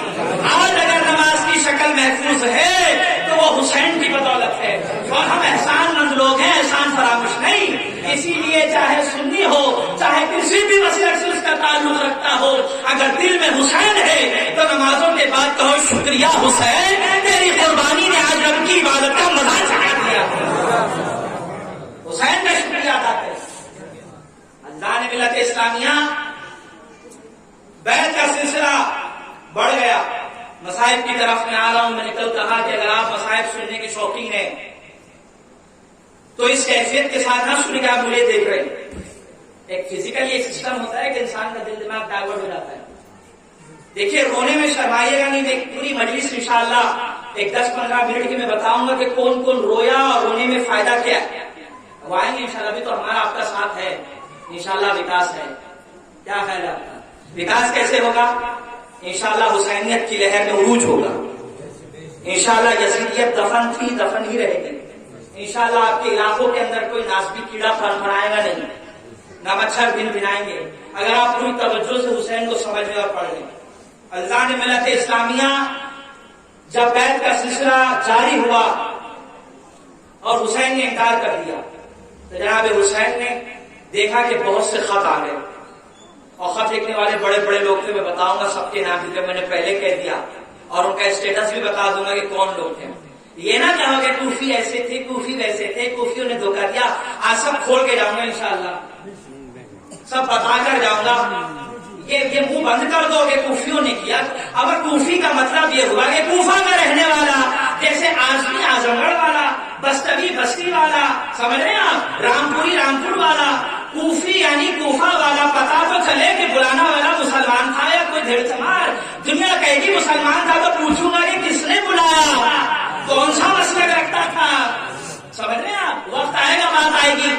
آج اگر نماز کی شکل محفوظ ہے تو وہ حسین کی بدولت ہے، اور ہم احسان مند لوگ ہیں، احسان فراموش نہیں۔ اسی لیے چاہے سنی ہو، چاہے کسی بھی مسلک سے اس کا تعلق رکھتا ہو، اگر دل میں حسین ہے تو نمازوں کے بعد کہو شکریہ حسین، تیری قربانی نے آج رب کی عبادت کا مزہ چکھا دیا۔ حسین کا شکریہ ادا کرے۔ اللہ نے ملت اسلامیہ بیعت کا سلسلہ بڑھ گیا، مصائب کی طرف میں آ رہا ہوں۔ میں نے کل کہا کہ اگر آپ مصائب سننے کے شوقین ہیں تو اس کیفیت کے ساتھ نہ سنیں کہ آپ مجھے دیکھ رہے ہیں۔ ایک فزیکلی ایک سسٹم ہوتا ہے کہ انسان کا دل دماغ ڈائیورٹ ہو جاتا ہے۔ دیکھیے رونے میں شرمائیے گا نہیں، ایک پوری مجلس انشاءاللہ ایک 10-15 منٹ کی میں بتاؤں گا کہ کون کون رویا اور رونے میں فائدہ کیا ہے۔ وہ آئیں گے انشاءاللہ، بھی تو ہمارا آپ کا ساتھ ہے انشاءاللہ، وکاس ہے۔ کیا خیال ہے آپ کا؟ وکاس کیسے ہوگا؟ انشاءاللہ حسینیت کی لہر میں عروج ہوگا، انشاءاللہ یزیدیت دفن تھی دفن ہی رہے گی، انشاءاللہ آپ کے علاقوں کے اندر کوئی ناسبی کیڑا پھنپھنائے گا نہیں، نہ مچھر بن بنائیں گے، اگر آپ پوری توجہ سے حسین کو سمجھ لیں اور پڑھ لیں۔ اللہ نے ملت اسلامیہ جب بیعت کا سلسلہ جاری ہوا اور حسین نے انکار کر دیا تو جناب حسین نے دیکھا کہ بہت سے خط آ گئے، اور خط لکھنے والے بڑے بڑے لوگ تھے، میں بتاؤں گا سب کے نام، کیونکہ میں نے پہلے کہہ دیا، اور ان کا اسٹیٹس بھی بتا دوں گا کہ کون لوگ تھے۔ یہ نہ کہو کہ کوفی ایسے تھے، کوفی ویسے تھے، کوفیوں نے دھوکہ دیا۔ آج سب کھول کے جاؤں گا انشاءاللہ، سب بتا کر جاؤں گا۔ یہ منہ بند کر دو کہ کوفیوں نے کیا، اگر کوفی کا مطلب یہ ہوا کہ کوفہ کا رہنے والا، جیسے آزمی اعظم گڑھ والا، بستوی بستی والا، سمجھ رہے ہیں آپ، رامپوری رامپور والا، کوفی یعنی کوفہ والا پتا تو چلے کہ بلانا والا مسلمان تھا یا کوئی دھڑ چمار. دنیا کہے گی مسلمان تھا تو پوچھوں گا کہ کس نے بلایا, کون سا مسلک رکھتا تھا. سمجھ رہے ہیں آپ؟ وقت آئے گا, بات آئے گی.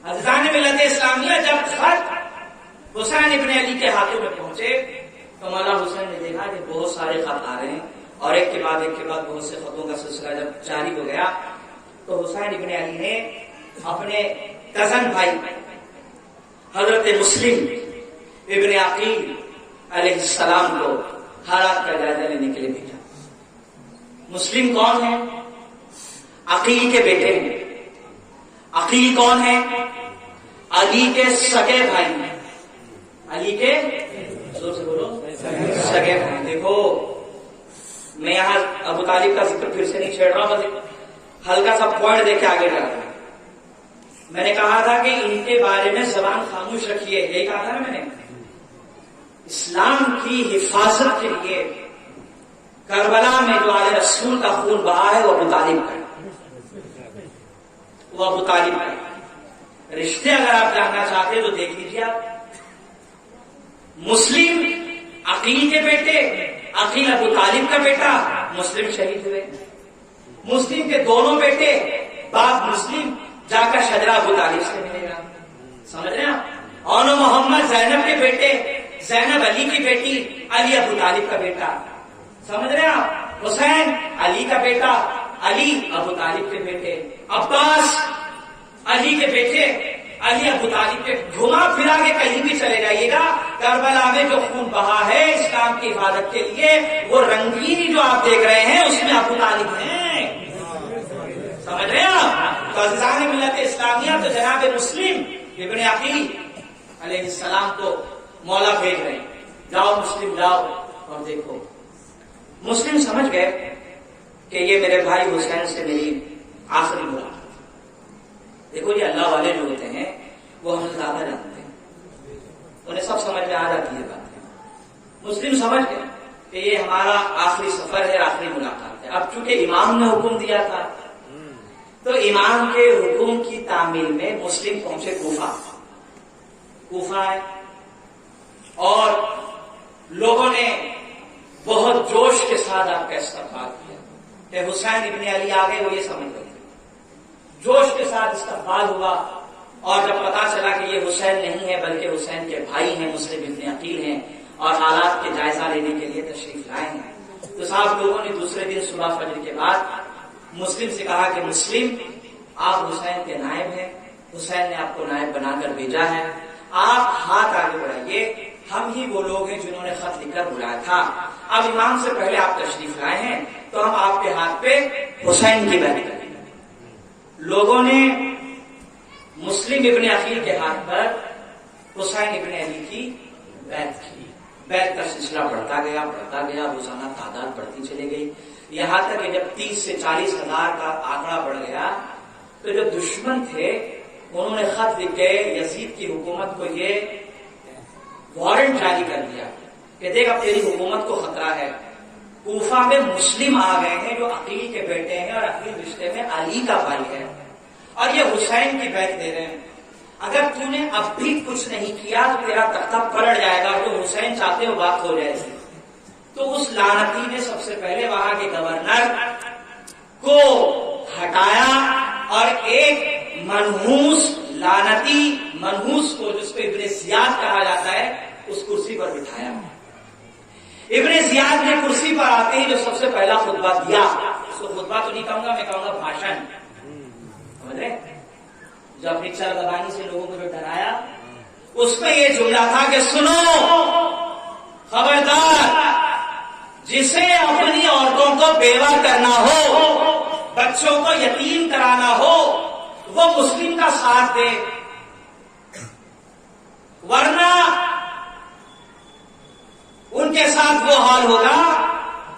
عزیزان ملت اسلامیہ جب خط حسین ابن علی کے ہاتھوں میں پہنچے تو مولا حسین نے دیکھا کہ بہت سارے خط آ رہے ہیں اور ایک کے بعد بہت سے خطوں کا سلسلہ جب جاری ہو گیا تو حسین ابن علی نے اپنے کزن بھائی حضرت مسلم ابن عقیل علیہ السلام کو حالات کا جائزہ لینے کے لیے بھیجا. مسلم کون ہے؟ عقیل کے بیٹے ہیں. عقیل کون ہے؟ علی کے سگے بھائی ہیں. علی کے زور سے بولو سگے بھائی. دیکھو میں یہاں ابو طالب کا ذکر پھر سے نہیں چھیڑ رہا ہوں, بس ہلکا سا پوائنٹ دے کے آگے جا رہا ہوں. میں نے کہا تھا کہ ان کے بارے میں زبان خاموش رکھیے, یہی کہا تھا نا میں نے. اسلام کی حفاظت کے لیے کربلا میں جو آل رسول کا خون بہا ہے وہ ابو طالب کا, وہ ابو طالب کا. رشتے اگر آپ جاننا چاہتے تو دیکھ لیجیے آپ. مسلم عقیل کے بیٹے, عقیل ابو طالب کا بیٹا, مسلم شہید ہوئے. مسلم کے دونوں بیٹے, باپ مسلم جا کر شجرہ ابو طالب سے ملے گا. سمجھ رہے ہیں آپ؟ اور محمد زینب کے بیٹے, زینب علی کی بیٹی, علی ابو طالب کا بیٹا. سمجھ رہے ہیں آپ؟ حسین علی کا بیٹا, علی ابو طالب کے بیٹے. عباس علی کے بیٹے, علی ابو طالب کے. گھما پھرا کے کہیں بھی چلے جائیے گا, کربلا میں جو خون بہا ہے اسلام کی حفاظت کے لیے, وہ رنگینی جو آپ دیکھ رہے ہیں اس میں ابو طالب ہیں. سمجھ رہے ہیں آپ؟ تو عزیزان ملت اسلامیہ, تو جناب مسلم ابن عقیل علیہ السلام کو مولا بھیج رہے ہیں, جاؤ مسلم جاؤ اور دیکھو. مسلم سمجھ گئے کہ یہ میرے بھائی حسین سے میری آخری ملاقات. دیکھو یہ اللہ والے جو ہوتے ہیں وہ ہم زیادہ جانتے ہیں, انہیں سب سمجھ میں آ جاتی ہے باتیں. مسلم سمجھ گئے کہ یہ ہمارا آخری سفر ہے, آخری ملاقات ہے. اب چونکہ امام نے حکم دیا تھا تو امام کے حکم کی تعمیل میں مسلم پہنچے کوفہ ہے, اور لوگوں نے بہت جوش کے ساتھ آپ کا استقبال کیا کہ حسین ابن علی آ گئے. وہ یہ سمجھ گئے, جوش کے ساتھ استقبال ہوا. اور جب پتا چلا کہ یہ حسین نہیں ہے بلکہ حسین کے بھائی ہیں, مسلم ابن عقیل ہیں, اور حالات کے جائزہ لینے کے لیے تشریف لائے ہیں, تو صاحب لوگوں نے دوسرے دن صبح فجر کے بعد مسلم سے کہا کہ مسلم آپ حسین کے نائب ہیں, حسین نے آپ کو نائب بنا کر بھیجا ہے, آپ ہاتھ آگے بڑھائیے, ہم ہی وہ لوگ ہیں جنہوں نے خط لکھ کر بلایا تھا. اب امام سے پہلے آپ تشریف لائے ہیں تو ہم آپ کے ہاتھ پہ حسین کی بیعت کریں. لوگوں نے مسلم ابن عقیل کے ہاتھ پر حسین ابن علی کی بیعت کی. بیعت کا سلسلہ بڑھتا گیا, روزانہ تعداد بڑھتی چلی گئی, یہاں تک کہ جب 30 سے 40 ہزار کا آنکڑا بڑھ گیا تو جو دشمن تھے انہوں نے خط لکھ کے یزید کی حکومت کو یہ وارنٹ جاری کر دیا کہ دیکھ اب تیری حکومت کو خطرہ ہے. کوفہ میں مسلم آ گئے ہیں جو عقیل کے بیٹے ہیں اور عقیل رشتے میں علی کا بھائی ہے, اور یہ حسین کی بیعت دے رہے ہیں. اگر تو نے اب بھی کچھ نہیں کیا تو تیرا تختہ پلٹ جائے گا, جو حسین چاہتے ہو بات ہو جائے گی. تو اس لعنتی نے سب سے پہلے وہاں کے گورنر کو ہٹایا اور ایک منحوس لعنتی منحوس کو, جس کو ابن زیاد کہا جاتا ہے, اس کرسی پر بٹھایا. ابن زیاد نے کرسی پر آتے ہی جو سب سے پہلا خطبہ دیا, اس کو خطبہ تو نہیں کہوں گا, میں کہوں گا بھاشن. سمجھ رہے؟ جو اپنی چر زبانی سے لوگوں کو جو ڈرایا, اس میں یہ جملہ تھا کہ سنو خبردار, جسے اپنی عورتوں کو بیوہ کرنا ہو, بچوں کو یتیم کرانا ہو, وہ مسلم کا ساتھ دے, ورنہ ان کے ساتھ وہ حال ہوگا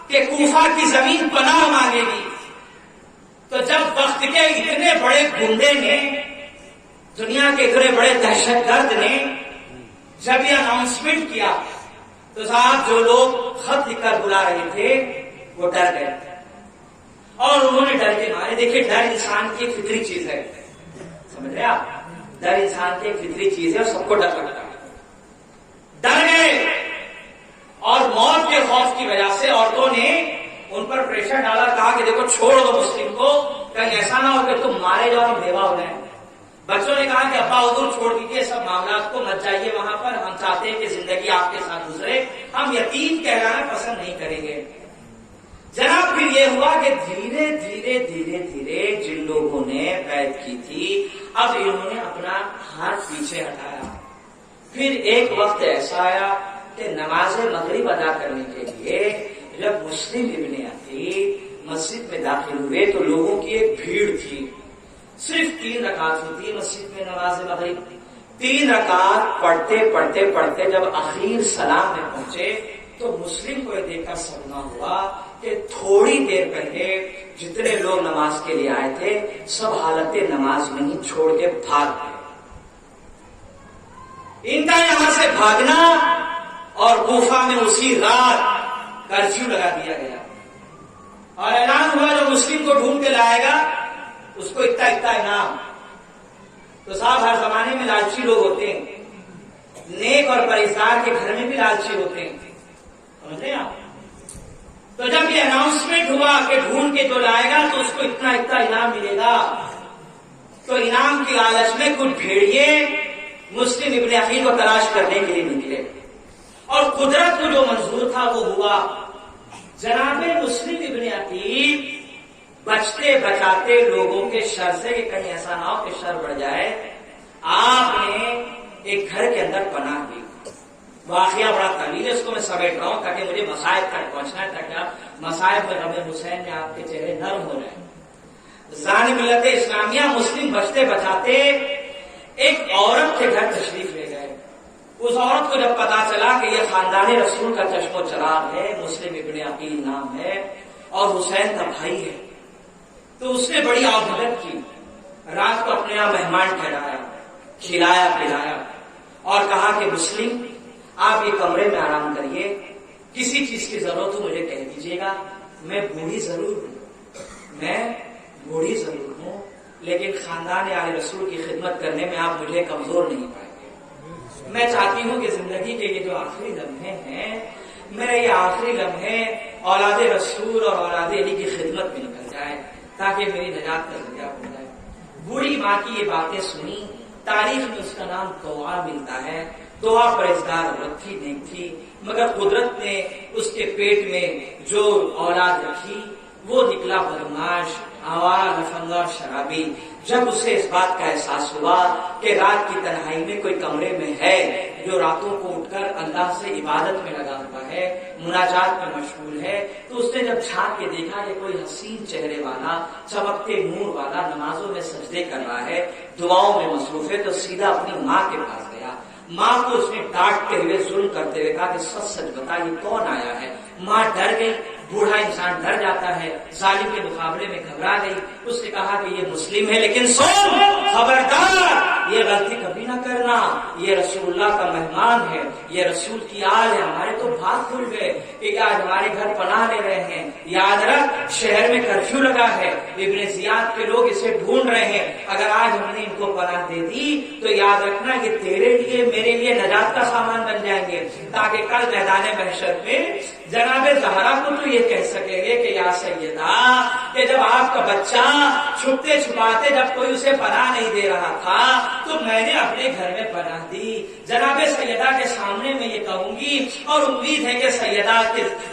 کہ کوفہ کی زمین پناہ مانگے گی. تو جب وقت کے اتنے بڑے گنڈے نے, دنیا کے اتنے بڑے دہشت گرد نے جب یہ اناؤنسمنٹ کیا تو صاحب جو لوگ خط لکھ کر بلا رہے تھے وہ ڈر گئے, اور انہوں نے ڈر کے مارے. دیکھیے ڈر انسان کی ایک فطری چیز ہے, سمجھ رہے آپ؟ ڈر انسان کی ایک فطری چیز ہے اور سب کو ڈر لگتا ہے. ڈر گئے اور موت کے خوف کی وجہ سے عورتوں نے ان پر پریشر ڈالا, کہا کہ دیکھو چھوڑ دو مسلم کو, کہیں ایسا نہ ہو کہ تم مارے جاؤ اور بیوہ ہو جائیں. بچوں نے کہا کہ ابا حضور چھوڑ دیجیے سب معاملات کو, مت جائیے وہاں پر, ہم چاہتے ہیں کہ زندگی آپ کے ساتھ گزرے, ہم یتیم کہلانا پسند نہیں کریں گے. جناب پھر یہ ہوا کہ دھیرے دھیرے دھیرے دھیرے جن لوگوں نے بیعت کی تھی اب انہوں نے اپنا ہاتھ پیچھے ہٹایا. پھر ایک وقت ایسا آیا کہ نماز مغرب ادا کرنے کے لیے جب مسلم ابن عقیل مسجد میں داخل ہوئے تو لوگوں کی ایک بھیڑ تھی. صرف 3 رکعت ہوتی ہے مسجد میں نماز مغرب. 3 رکعت پڑھتے پڑھتے پڑھتے جب اخیر سلام میں پہنچے تو مسلم کو یہ دیکھ کر صدمہ ہوا کہ تھوڑی دیر پہلے جتنے لوگ نماز کے لیے آئے تھے سب حالت نماز میں ہی چھوڑ کے بھاگ گئے. ان کا یہاں سے بھاگنا اور کوفہ میں اسی رات کرفیو لگا دیا گیا اور اعلان ہوا جو مسلم کو ڈھونڈ کے لائے گا اس کو اتنا اتنا انعام. تو صاحب ہر زمانے میں لالچی لوگ ہوتے ہیں, نیک اور پرہیزگار کے گھر میں بھی لالچی ہوتے ہیں, سمجھ رہے ہیں آپ. تو جب یہ اناؤنسمنٹ ہوا کہ ڈھونڈ کے جو لائے گا تو اس کو اتنا اتنا انعام ملے گا, تو انعام کی لالچ میں کچھ بھیڑیے مسلم ابن عقیل کو تلاش کرنے کے لیے نکلے اور قدرت کو جو منظور تھا وہ ہوا. جناب مسلم ابن عقیل بچتے بچاتے لوگوں کے شر سے کہ کہیں ایسا نہ ہو کہ شر بڑھ جائے, آپ نے ایک گھر کے اندر پناہ دی. واقعہ بڑا طویل ہے, اس کو میں سمیٹ رہا ہوں تاکہ مجھے مسائب تک پہنچنا ہے, تاکہ آپ مسائب میں رب حسین میں آپ کے چہرے نرم ہو جائیں. زان ملت اسلامیہ مسلم بچتے بچاتے ایک عورت کے گھر تشریف لے گئے. اس عورت کو جب پتا چلا کہ یہ خاندان رسول کا چشم و چراغ ہے, مسلم ابن عقیل نام ہے اور حسین کا بھائی ہے, تو اس نے بڑی عبادت کی. رات کو اپنے یہاں مہمان ٹھہرایا, کھلایا پلایا اور کہا کہ مسلم آپ یہ کمرے میں آرام کریے, کسی چیز کی ضرورت ہو مجھے کہہ دیجیے گا. میں بوڑھی ضرور ہوں لیکن خاندان آل رسول کی خدمت کرنے میں آپ مجھے کمزور نہیں پائیں گے. میں چاہتی ہوں کہ زندگی کے یہ جو آخری لمحے ہیں, میرے یہ آخری لمحے اولاد رسول اور اولاد علی کی خدمت میں نکل جائے تاکہ میری نجات کا ذریعہ ہو جائے. بوڑھی ماں کی یہ باتیں سنی. تاریخ میں اس کا نام دعا ملتا ہے. دعا پرہیزگار عورت تھی, نیک تھی, مگر قدرت نے اس کے پیٹ میں جو اولاد رکھی وہ نکلا بدماش, آوارہ, لفنگا اور شرابی. جب اسے اس بات کا احساس ہوا کہ رات کی تنہائی میں کوئی کمرے میں ہے جو راتوں کو اٹھ کر اللہ سے عبادت میں لگا ہوا ہے, مناجات میں مشغول ہے, تو اس نے جب جھانک کے دیکھا کہ کوئی حسین چہرے والا, چمکتے نور والا نمازوں میں سجدے کر رہا ہے, دعاؤں میں مصروف ہے, تو سیدھا اپنی ماں کے پاس گیا. ماں کو اس نے ڈانٹتے ہوئے ظلم کرتے ہوئے کہا کہ سچ سچ بتا یہ کون آیا ہے. ماں ڈر گئی, بوڑھا انسان ڈر جاتا ہے, ظالم کے مقابلے میں گھبرا گئی. اس نے کہا کہ یہ مسلم ہے لیکن سن خبردار یہ غلطی کبھی نہ کرنا, یہ رسول اللہ کا مہمان ہے, یہ رسول کی آل ہے. ہمارے تو بھاگ کھل گئے کہ آج ہمارے گھر پناہ لے رہے ہیں. یاد رکھ شہر میں کرفیو لگا ہے, ابن زیاد کے لوگ اسے ڈھونڈ رہے ہیں. اگر آج ہم نے ان کو پناہ دے دی تو یاد رکھنا یہ تیرے لیے میرے لیے نجات کا سامان بن جائیں گے, تاکہ کل میدان محشر میں جناب زہرا کو تو یہ کہہ سکیں گے کہ یا سیدہ کہ جب آپ کا بچہ چھپتے چھپاتے جب کوئی اسے پناہ نہیں دے رہا تھا تو میں نے اپنے گھر میں پناہ دی. جناب سیدہ کے سامنے میں یہ کہوں گی اور امید ہے کہ سیدہ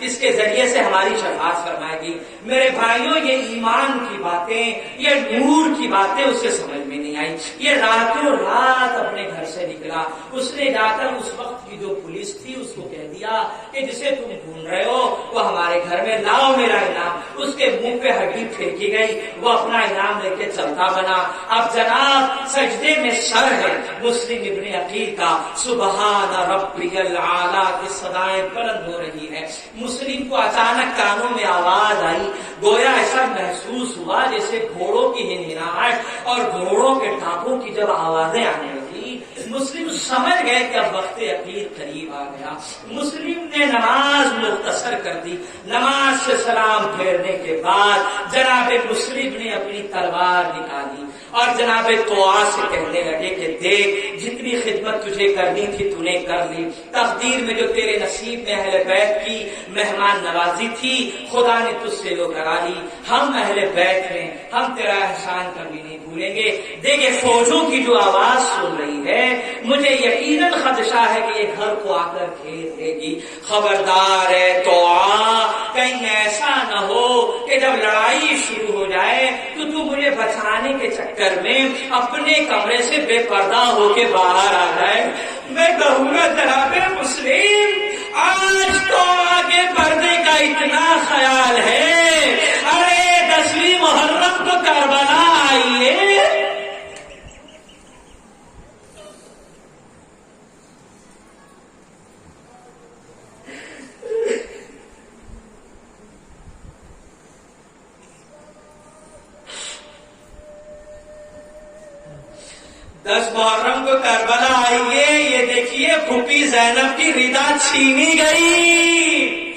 اس کے ذریعے سے ہماری شفاعت فرمائے گی. میرے بھائیوں یہ ایمان کی باتیں, یہ نور کی باتیں اسے سمجھ میں نہیں آئی. یہ راتوں رات اپنے گھر سے نکلا. اس نے جا کر اس وقت کی جو پولیس تھی اس کو کہہ دیا کہ جسے تم ڈھونڈ رہے ہو وہ ہمارے گھر میں لاؤ میرا انعام. اس کے منہ پہ ہڈی پھینکی گئی, وہ اپنا انعام لے کے چلتا بنا. اب جناب سجدے میں سر ہے مسلم ابن عقیل کا, سبحان ربی الاعلیٰ کی صدائیں بلند ہو رہی ہے. مسلم کو اچانک کانوں میں آواز آئی, گویا ایسا محسوس ہوا جیسے گھوڑوں کی ہنہناہٹ اور گھوڑوں کے ٹانپوں کی جب آوازیں آنے لگی, مسلم سمجھ گئے کہ اب وقت عقید قریب آ گیا. مسلم نے نماز مختصر کر دی. نماز سے سلام پھیرنے کے بعد جناب مسلم نے اپنی تلوار نکالی اور جناب طوع سے کہنے لگے کہ دیکھ جتنی خدمت تجھے کرنی تھی تو نے کر لی. تقدیر میں جو تیرے نصیب میں اہل بیت کی مہمان نوازی تھی خدا نے تجھ سے وہ کرا لی. ہم اہل بیت ہیں, ہم تیرا احسان کبھی نہیں بھولیں گے. دیکھے فوجوں کی جو آواز سن رہی ہے مجھے یقیناً خدشہ ہے کہ یہ گھر کو آ کر گھیر دے گی. خبردار ہے طوع, کہیں ایسا نہ ہو کہ جب لڑائی شروع ہو جائے تو مجھے بچانے کے چکر میں اپنے کمرے سے بے پردہ ہو کے باہر آ جائے. میں کہوں گا جناب مسلم آج تو آگے پردے کا اتنا خیال ہے, ارے 10ویں محرم کو کربلا آئیے. 10 محرم کو کربلا آئیے. یہ دیکھیے پھوپھی زینب کی ردا چھینی گئی.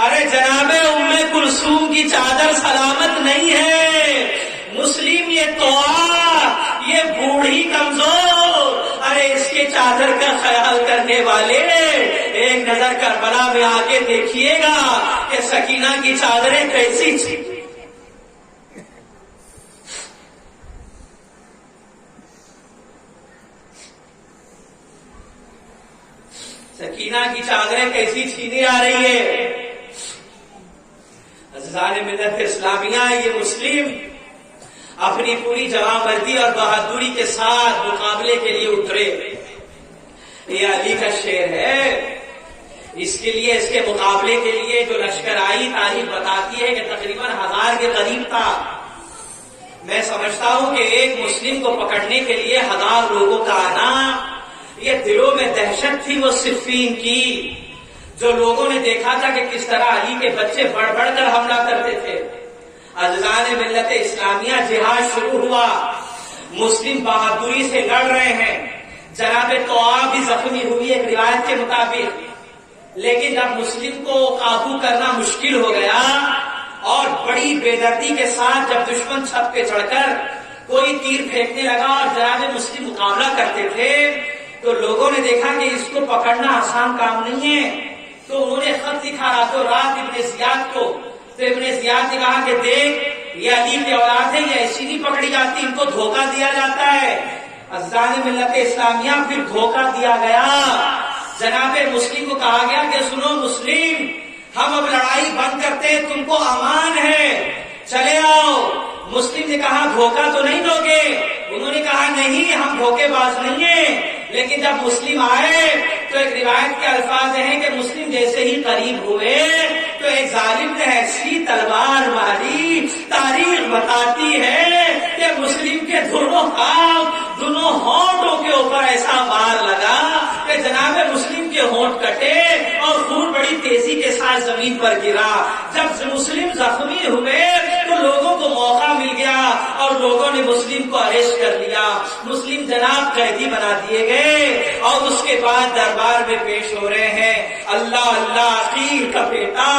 ارے جناب ام کلثوم کی چادر سلامت نہیں ہے. مسلم یہ طوع, یہ بوڑھی کمزور, ارے اس کے چادر کا خیال کرنے والے ایک نظر کربلا میں آ کے دیکھیے گا کہ سکینہ کی چادریں کیسی تھی. سکینہ کی چادریں کیسی چھینی آ رہی ہے. عزیزان ملت اسلامیہ, یہ مسلم اپنی پوری جواں مردی اور بہادری کے ساتھ مقابلے کے لیے اترے. یہ علی کا شعر ہے. اس کے لیے, اس کے مقابلے کے لیے جو لشکر آئی تاریخ بتاتی ہے کہ تقریباً 1000 کے قریب تھا. میں سمجھتا ہوں کہ ایک مسلم کو پکڑنے کے لیے 1000 لوگوں کا آنا, یہ دلوں میں دہشت تھی وہ صفین کی. جو لوگوں نے دیکھا تھا کہ کس طرح علی کے بچے بڑھ بڑھ کر حملہ کرتے تھے. عزیزان ملت اسلامیہ, جہاد شروع ہوا. مسلم بہادری سے لڑ رہے ہیں. جناب طوع بھی زخمی ہوئی ایک روایت کے مطابق. لیکن جب مسلم کو قابو کرنا مشکل ہو گیا اور بڑی بے دردی کے ساتھ جب دشمن چھت پہ چڑھ کر کوئی تیر پھینکنے لگا اور جناب مسلم مقابلہ کرتے تھے تو لوگوں نے دیکھا کہ اس کو پکڑنا آسان کام نہیں ہے. تو انہوں نے خط لکھا راتوں رات ابن زیاد کو. تو ابن زیاد نے کہا کہ دیکھ یہ علی کی اولاد ہے, یہ ایسی نہیں پکڑی جاتی, ان کو دھوکہ دیا جاتا ہے. عزیزان ملت اسلامیہ, پھر دھوکہ دیا گیا. جناب مسلم کو کہا گیا کہ سنو مسلم, ہم اب لڑائی بند کرتے ہیں, تم کو امان ہے, چلے آؤ. مسلم نے کہا دھوکہ تو نہیں دو گے؟ انہوں نے کہا نہیں, ہم دھوکے باز نہیں ہیں. لیکن جب مسلم آئے تو ایک روایت کے الفاظ ہیں کہ مسلم جیسے ہی قریب ہوئے تو ایک ظالم نے ایسی تلوار ماری. تاریخ بتاتی ہے کہ مسلم کے دونوں ہاتھ, دونوں ہونٹوں کے اوپر ایسا وار لگا کہ جناب مسلم کے ہونٹ کٹے اور خون بڑی تیزی کے ساتھ زمین پر گرا. جب مسلم زخمی ہوئے تو لوگوں کو موقع مل گیا اور لوگوں نے مسلم کو اریسٹ کر لیا. مسلم جناب قیدی بنا دیے گئے اور اس کے بعد دربار میں پیش ہو رہے ہیں. اللہ اللہ, عقیل کا بیٹا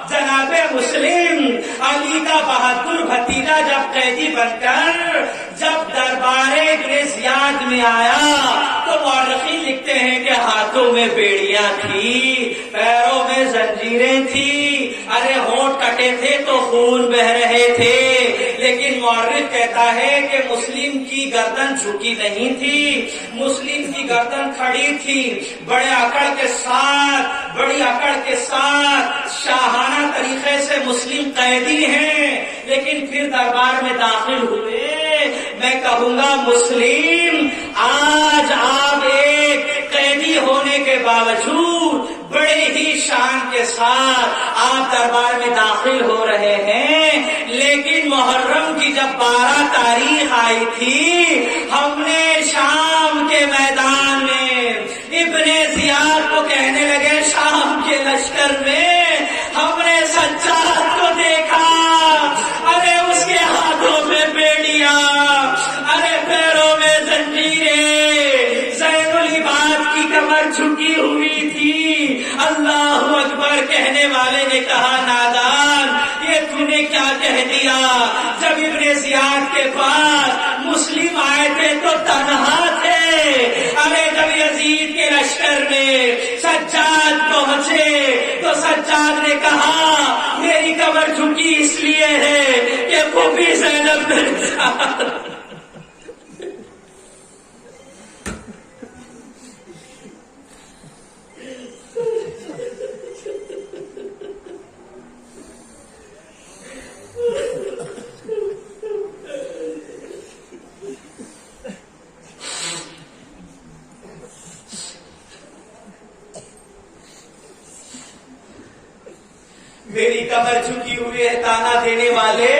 جناب مسلم, علی کا بہادر بھتیجا جب قیدی بن کر جب دربار ابن زیاد میں آیا تو مورخین لکھتے ہیں کہ ہاتھوں میں بیڑیاں تھی, پیروں میں زنجیریں تھی, ارے ہونٹ کٹے تھے تو خون بہ رہے تھے. لیکن مورخ کہتا ہے کہ مسلم کی گردن جھکی نہیں تھی, مسلم کی گردن کھڑی تھی. بڑے اکڑ کے ساتھ, بڑی اکڑ کے ساتھ شاہانہ طریقے سے مسلم قیدی ہیں, لیکن پھر دربار میں داخل ہوئے. میں کہوں گا مسلم, آج آپ ایک قیدی ہونے کے باوجود بڑے ہی شان کے ساتھ آپ دربار میں داخل ہو رہے ہیں. لیکن محرم کی جب 12 تاریخ آئی تھی, ہم نے شام کے میدان میں ابن زیاد کو کہنے لگے, شام کے لشکر میں ہم نے سجاد کو دیکھا, ارے اس کے ہاتھوں میں بیڑیاں, ارے پیروں میں زنجیریں, زین جھکی ہوئی تھی۔ اللہ اکبر کہنے والے نے کہا نادان یہ تو نے کیا کہہ دیا؟ جب ابن زیاد کے پاس مسلم آئے تھے تو تنہا تھے، ارے جب یزید کے لشکر میں سجاد پہنچے تو سجاد نے کہا میری کمر جھکی اس لیے ہے کہ پھوپھی زینب میرے ساتھ۔ میری کمر جھکی ہوئی ہے، تانا دینے والے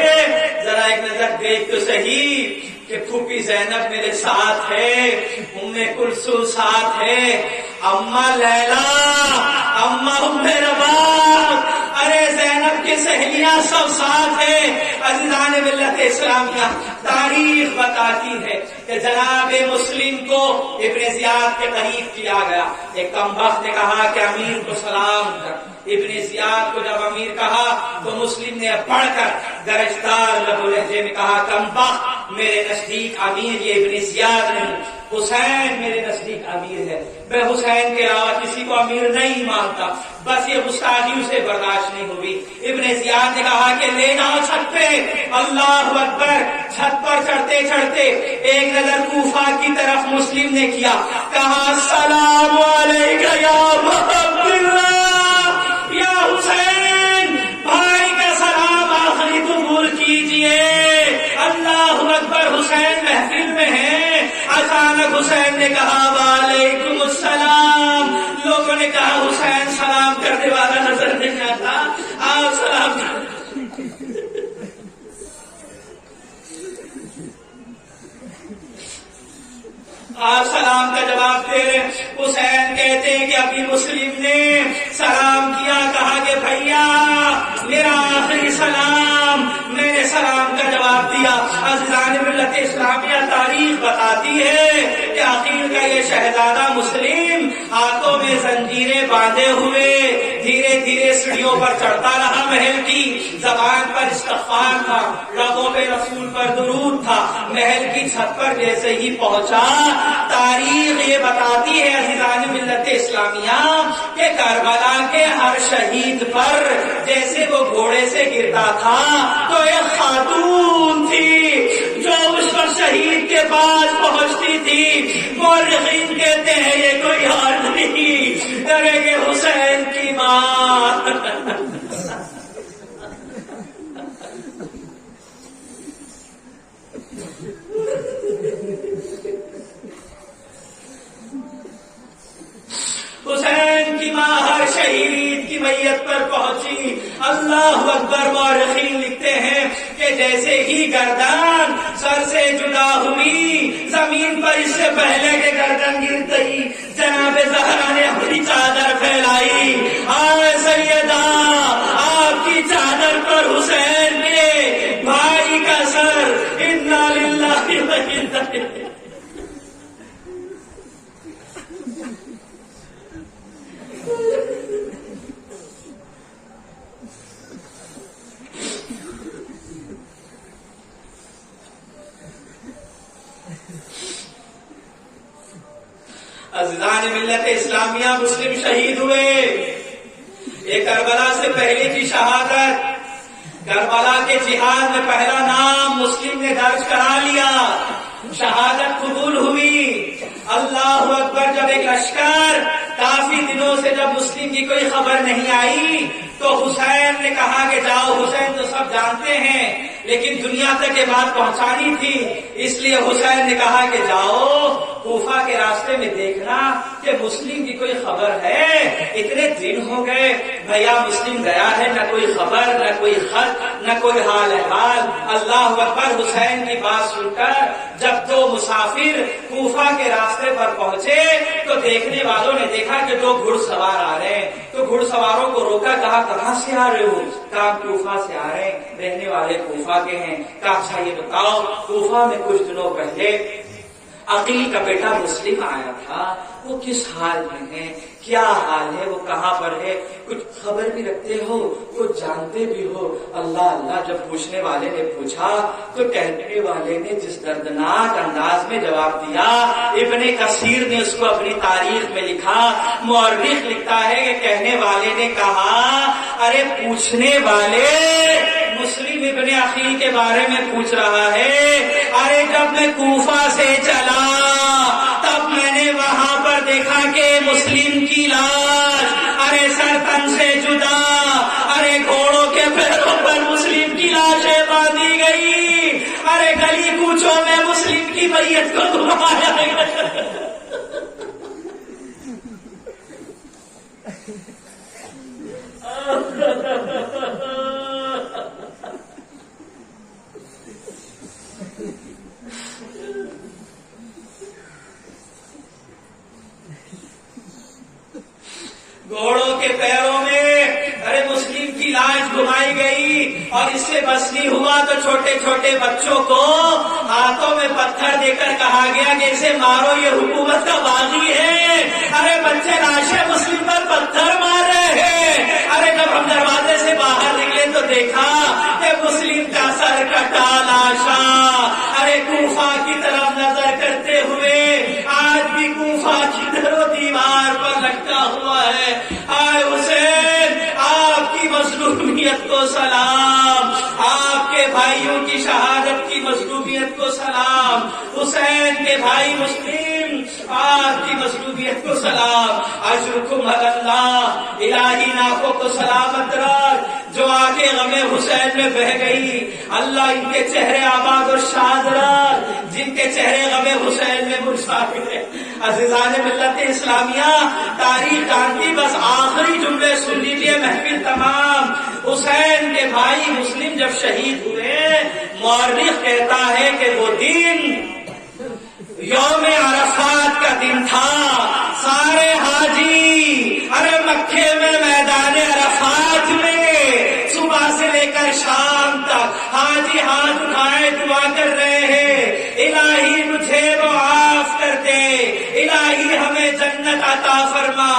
ذرا ایک نظر دیکھ تو صحیح کہ پھوپھی زینب میرے ساتھ ہے، ام کلثوم ساتھ ہے، اماں لیلا، اماں ام رباب، ارے زینب کی سہیلیاں سب ساتھ ہیں۔ عزیزان ملت اسلامیہ تاریخ بتاتی ہے کہ جناب مسلم کو ابن زیاد کے قریب کیا گیا، ایک کمبخت نے کہا کہ امیر کو سلام کر۔ ابن زیاد کو جب امیر کہا تو مسلم نے پڑھ کر گرجدار لب و لہجے میں کہا کمبخت میرے نزدیک امیر یہ ابن زیاد نہیں، حسین میرے نزدیک امیر ہے، میں حسین کے علاوہ کسی کو امیر نہیں مانتا۔ بس یہ گستاخی اسے برداشت نہیں ہوئی۔ ابن زیاد نے کہا کہ لے جاؤ چھت پہ۔ اللہ اکبر، چھت پر چڑھتے چڑھتے ایک نظر کوفہ کی طرف مسلم نے کیا، کہا السلام علیکم یا محمد اللہ، یا حسین بھائی کا سلام آخری قبول کیجئے۔ اللہ اکبر، حسین محفل میں ہے۔ اچانک حسین نے کہا وعلیکم السلام۔ لوگوں نے کہا حسین سلام کرنے والا نظر نہیں آتا، آپ سلام آپ سلام کا جواب دے رہے۔ حسین کہتے ہیں کہ ابھی مسلم نے سلام کیا، کہا کہ بھیا میرا آخری سلام، میں نے سلام کا جواب دیا۔ عزیزان ملت اسلامیہ تاریخ بتاتی ہے کہ عقیل کا یہ شہزادہ مسلم ہاتھوں میں زنجیریں باندھے ہوئے دھیرے دھیرے سیڑھیوں پر چڑھتا رہا محل کی، زبان پر استغفار تھا، لبوں پہ رسول پر درود تھا۔ محل کی چھت پر جیسے ہی پہنچا، تاریخ یہ بتاتی ہے عزیزان ملت اسلامیہ کہ کربلا کے ہر شہید پر جیسے وہ گھوڑے سے گرتا تھا تو ایک خاتون تھی جو اس پر شہید کے پاس پہنچتی تھی۔ مورخین کہتے ہیں یہ کوئی اور نہیں، ارے یہ حسین کی ماں۔ حسین کی ماں ہر شہید کی میت پر پہنچی۔ اللہ اکبر، مورخین لکھتے ہیں کہ جیسے ہی گردن سر سے جدا ہوئی، زمین پر اس سے پہلے کہ گردن گر گئی، جناب زہرا نے اپنی چادر پھیلائی، آئے سیدہ آپ کی چادر پر حسین کے بھائی کا سر، انا للہ و انا الیہ۔ عزیزان ملت اسلامیہ مسلم شہید ہوئے۔ یہ کربلا سے پہلے کی شہادت، کربلا کے جہاد میں پہلا نام مسلم نے درج کرا لیا، شہادت قبول ہوئی۔ اللہ اکبر، جب ایک لشکر کافی دنوں سے جب مسلم کی کوئی خبر نہیں آئی تو حسین نے کہا کہ جاؤ، حسین تو سب جانتے ہیں لیکن دنیا تک یہ بات پہنچانی تھی، اس لیے حسین نے کہا کہ جاؤ کوفہ کے راستے میں دیکھنا کہ مسلم کی کوئی خبر ہے، اتنے دن ہو گئے بھیا مسلم گیا ہے، نہ کوئی خبر، نہ کوئی خط، نہ کوئی حال احوال۔ اللہ اکبر، حسین کی بات سن کر جب دو مسافر کوفہ کے راستے پر پہنچے تو دیکھنے والوں نے دیکھا کہ دو گھڑ سوار آ رہے ہیں، تو گھڑ سواروں کو روکا، کہا کہاں سے آ رہے ہو؟ کہا کوفہ سے آ رہے ہیں، رہنے والے کوفہ کے ہیں۔ کہا اچھا یہ بتاؤ کوفہ میں کچھ دنوں پہلے عقیل کا بیٹا مسلم آیا تھا، وہ کس حال میں ہے، کیا حال ہے، وہ کہاں پر ہے، کچھ خبر بھی رکھتے ہو، کچھ جانتے بھی ہو؟ اللہ اللہ جب پوچھنے والے نے پوچھا تو کہنے والے نے جس دردناک انداز میں جواب دیا، ابن کثیر نے اس کو اپنی تاریخ میں لکھا، مورخ لکھتا ہے کہ کہنے والے نے کہا، ارے پوچھنے والے مسلم ابن عقیل کے بارے میں پوچھ رہا ہے، ارے جب میں کوفہ سے چلا تب میں نے وہاں پر دیکھا کہ مسلم کی لاش ارے سر تن سے جدا، ارے گھوڑوں کے پیروں پر مسلم کی لاشیں باندھی گئی، ارے گلی کوچوں میں مسلم کی میت کو گھمایا گیا۔ گھوڑوں کے پیروں میں ارے مسلم کی لاش گھمائی گئی، اور اس سے بس نہیں ہوا تو چھوٹے چھوٹے بچوں کو ہاتھوں میں پتھر دے کر کہا گیا کہ اسے مارو، یہ حکومت کا باغی ہے۔ ارے بچے لاشیں مسلم پر پتھر مار رہے ہیں۔ ارے جب ہم دروازے سے باہر نکلے تو دیکھا کہ مسلم کا سر کٹا لاشا ارے کوفہ کی طرف نظر کرتے ہوئے آج بھی کوفہ کی در و دیوار پر لٹکا ہوا ہے۔ آئے حسین، آپ کی مظلومیت کو سلام، آپ کے بھائیوں کی شہادت کی مظلومیت کو سلام، حسین کے بھائی مسلم آپ کی مظلومیت کو سلام، اجرکم اللہ، الہی ناکوں کو سلامت رکھ جو آگے غم حسین میں بہ گئی، اللہ ان کے چہرے آباد اور شاد رکھ جن کے چہرے غم حسین میں مرجھا گئے۔ عزیزان ملت اسلامیہ، تاریخ جانتی، بس آخری جملے سن لیجیے محفل تمام۔ حسین کے بھائی مسلم جب شہید ہوئے، مورخ کہتا ہے کہ وہ دن یوم عرفات کا دن تھا۔ سارے حاجی ارے مکے میں میدان عرفات میں صبح سے لے کر شام تک حاجی ہاتھ اٹھائے دعا کر رہے ہیں، الہی مجھے معاف کر دے، الہی ہمیں جنت عطا فرما۔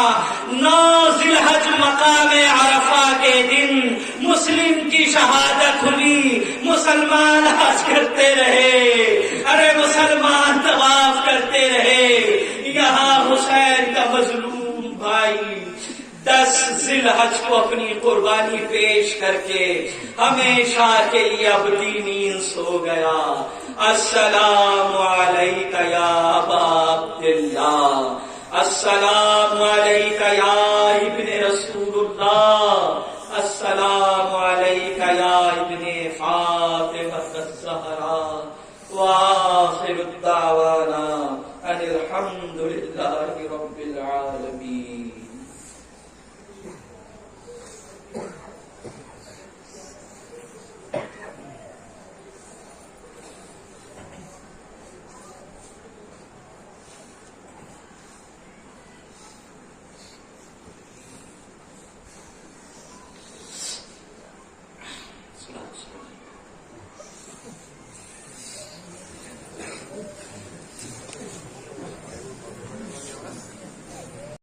9 ذی الحج مقام عرفہ کے دن مسلم کی شہادت ہوئی، مسلمان حج کرتے رہے، ارے مسلمان طواف کرتے رہے، یہاں حسین کا مظلوم بھائی 10 ذی الحج کو اپنی قربانی پیش کر کے ہمیشہ کے لیے ابدی نیند سو گیا۔ السلام علیکہ یا ابا عبداللہ، السلام علیکہ یا ابن رسول اللہ، السلام علیکہ یا ابن فاطمہ الزہرا، وآخر الدعوانا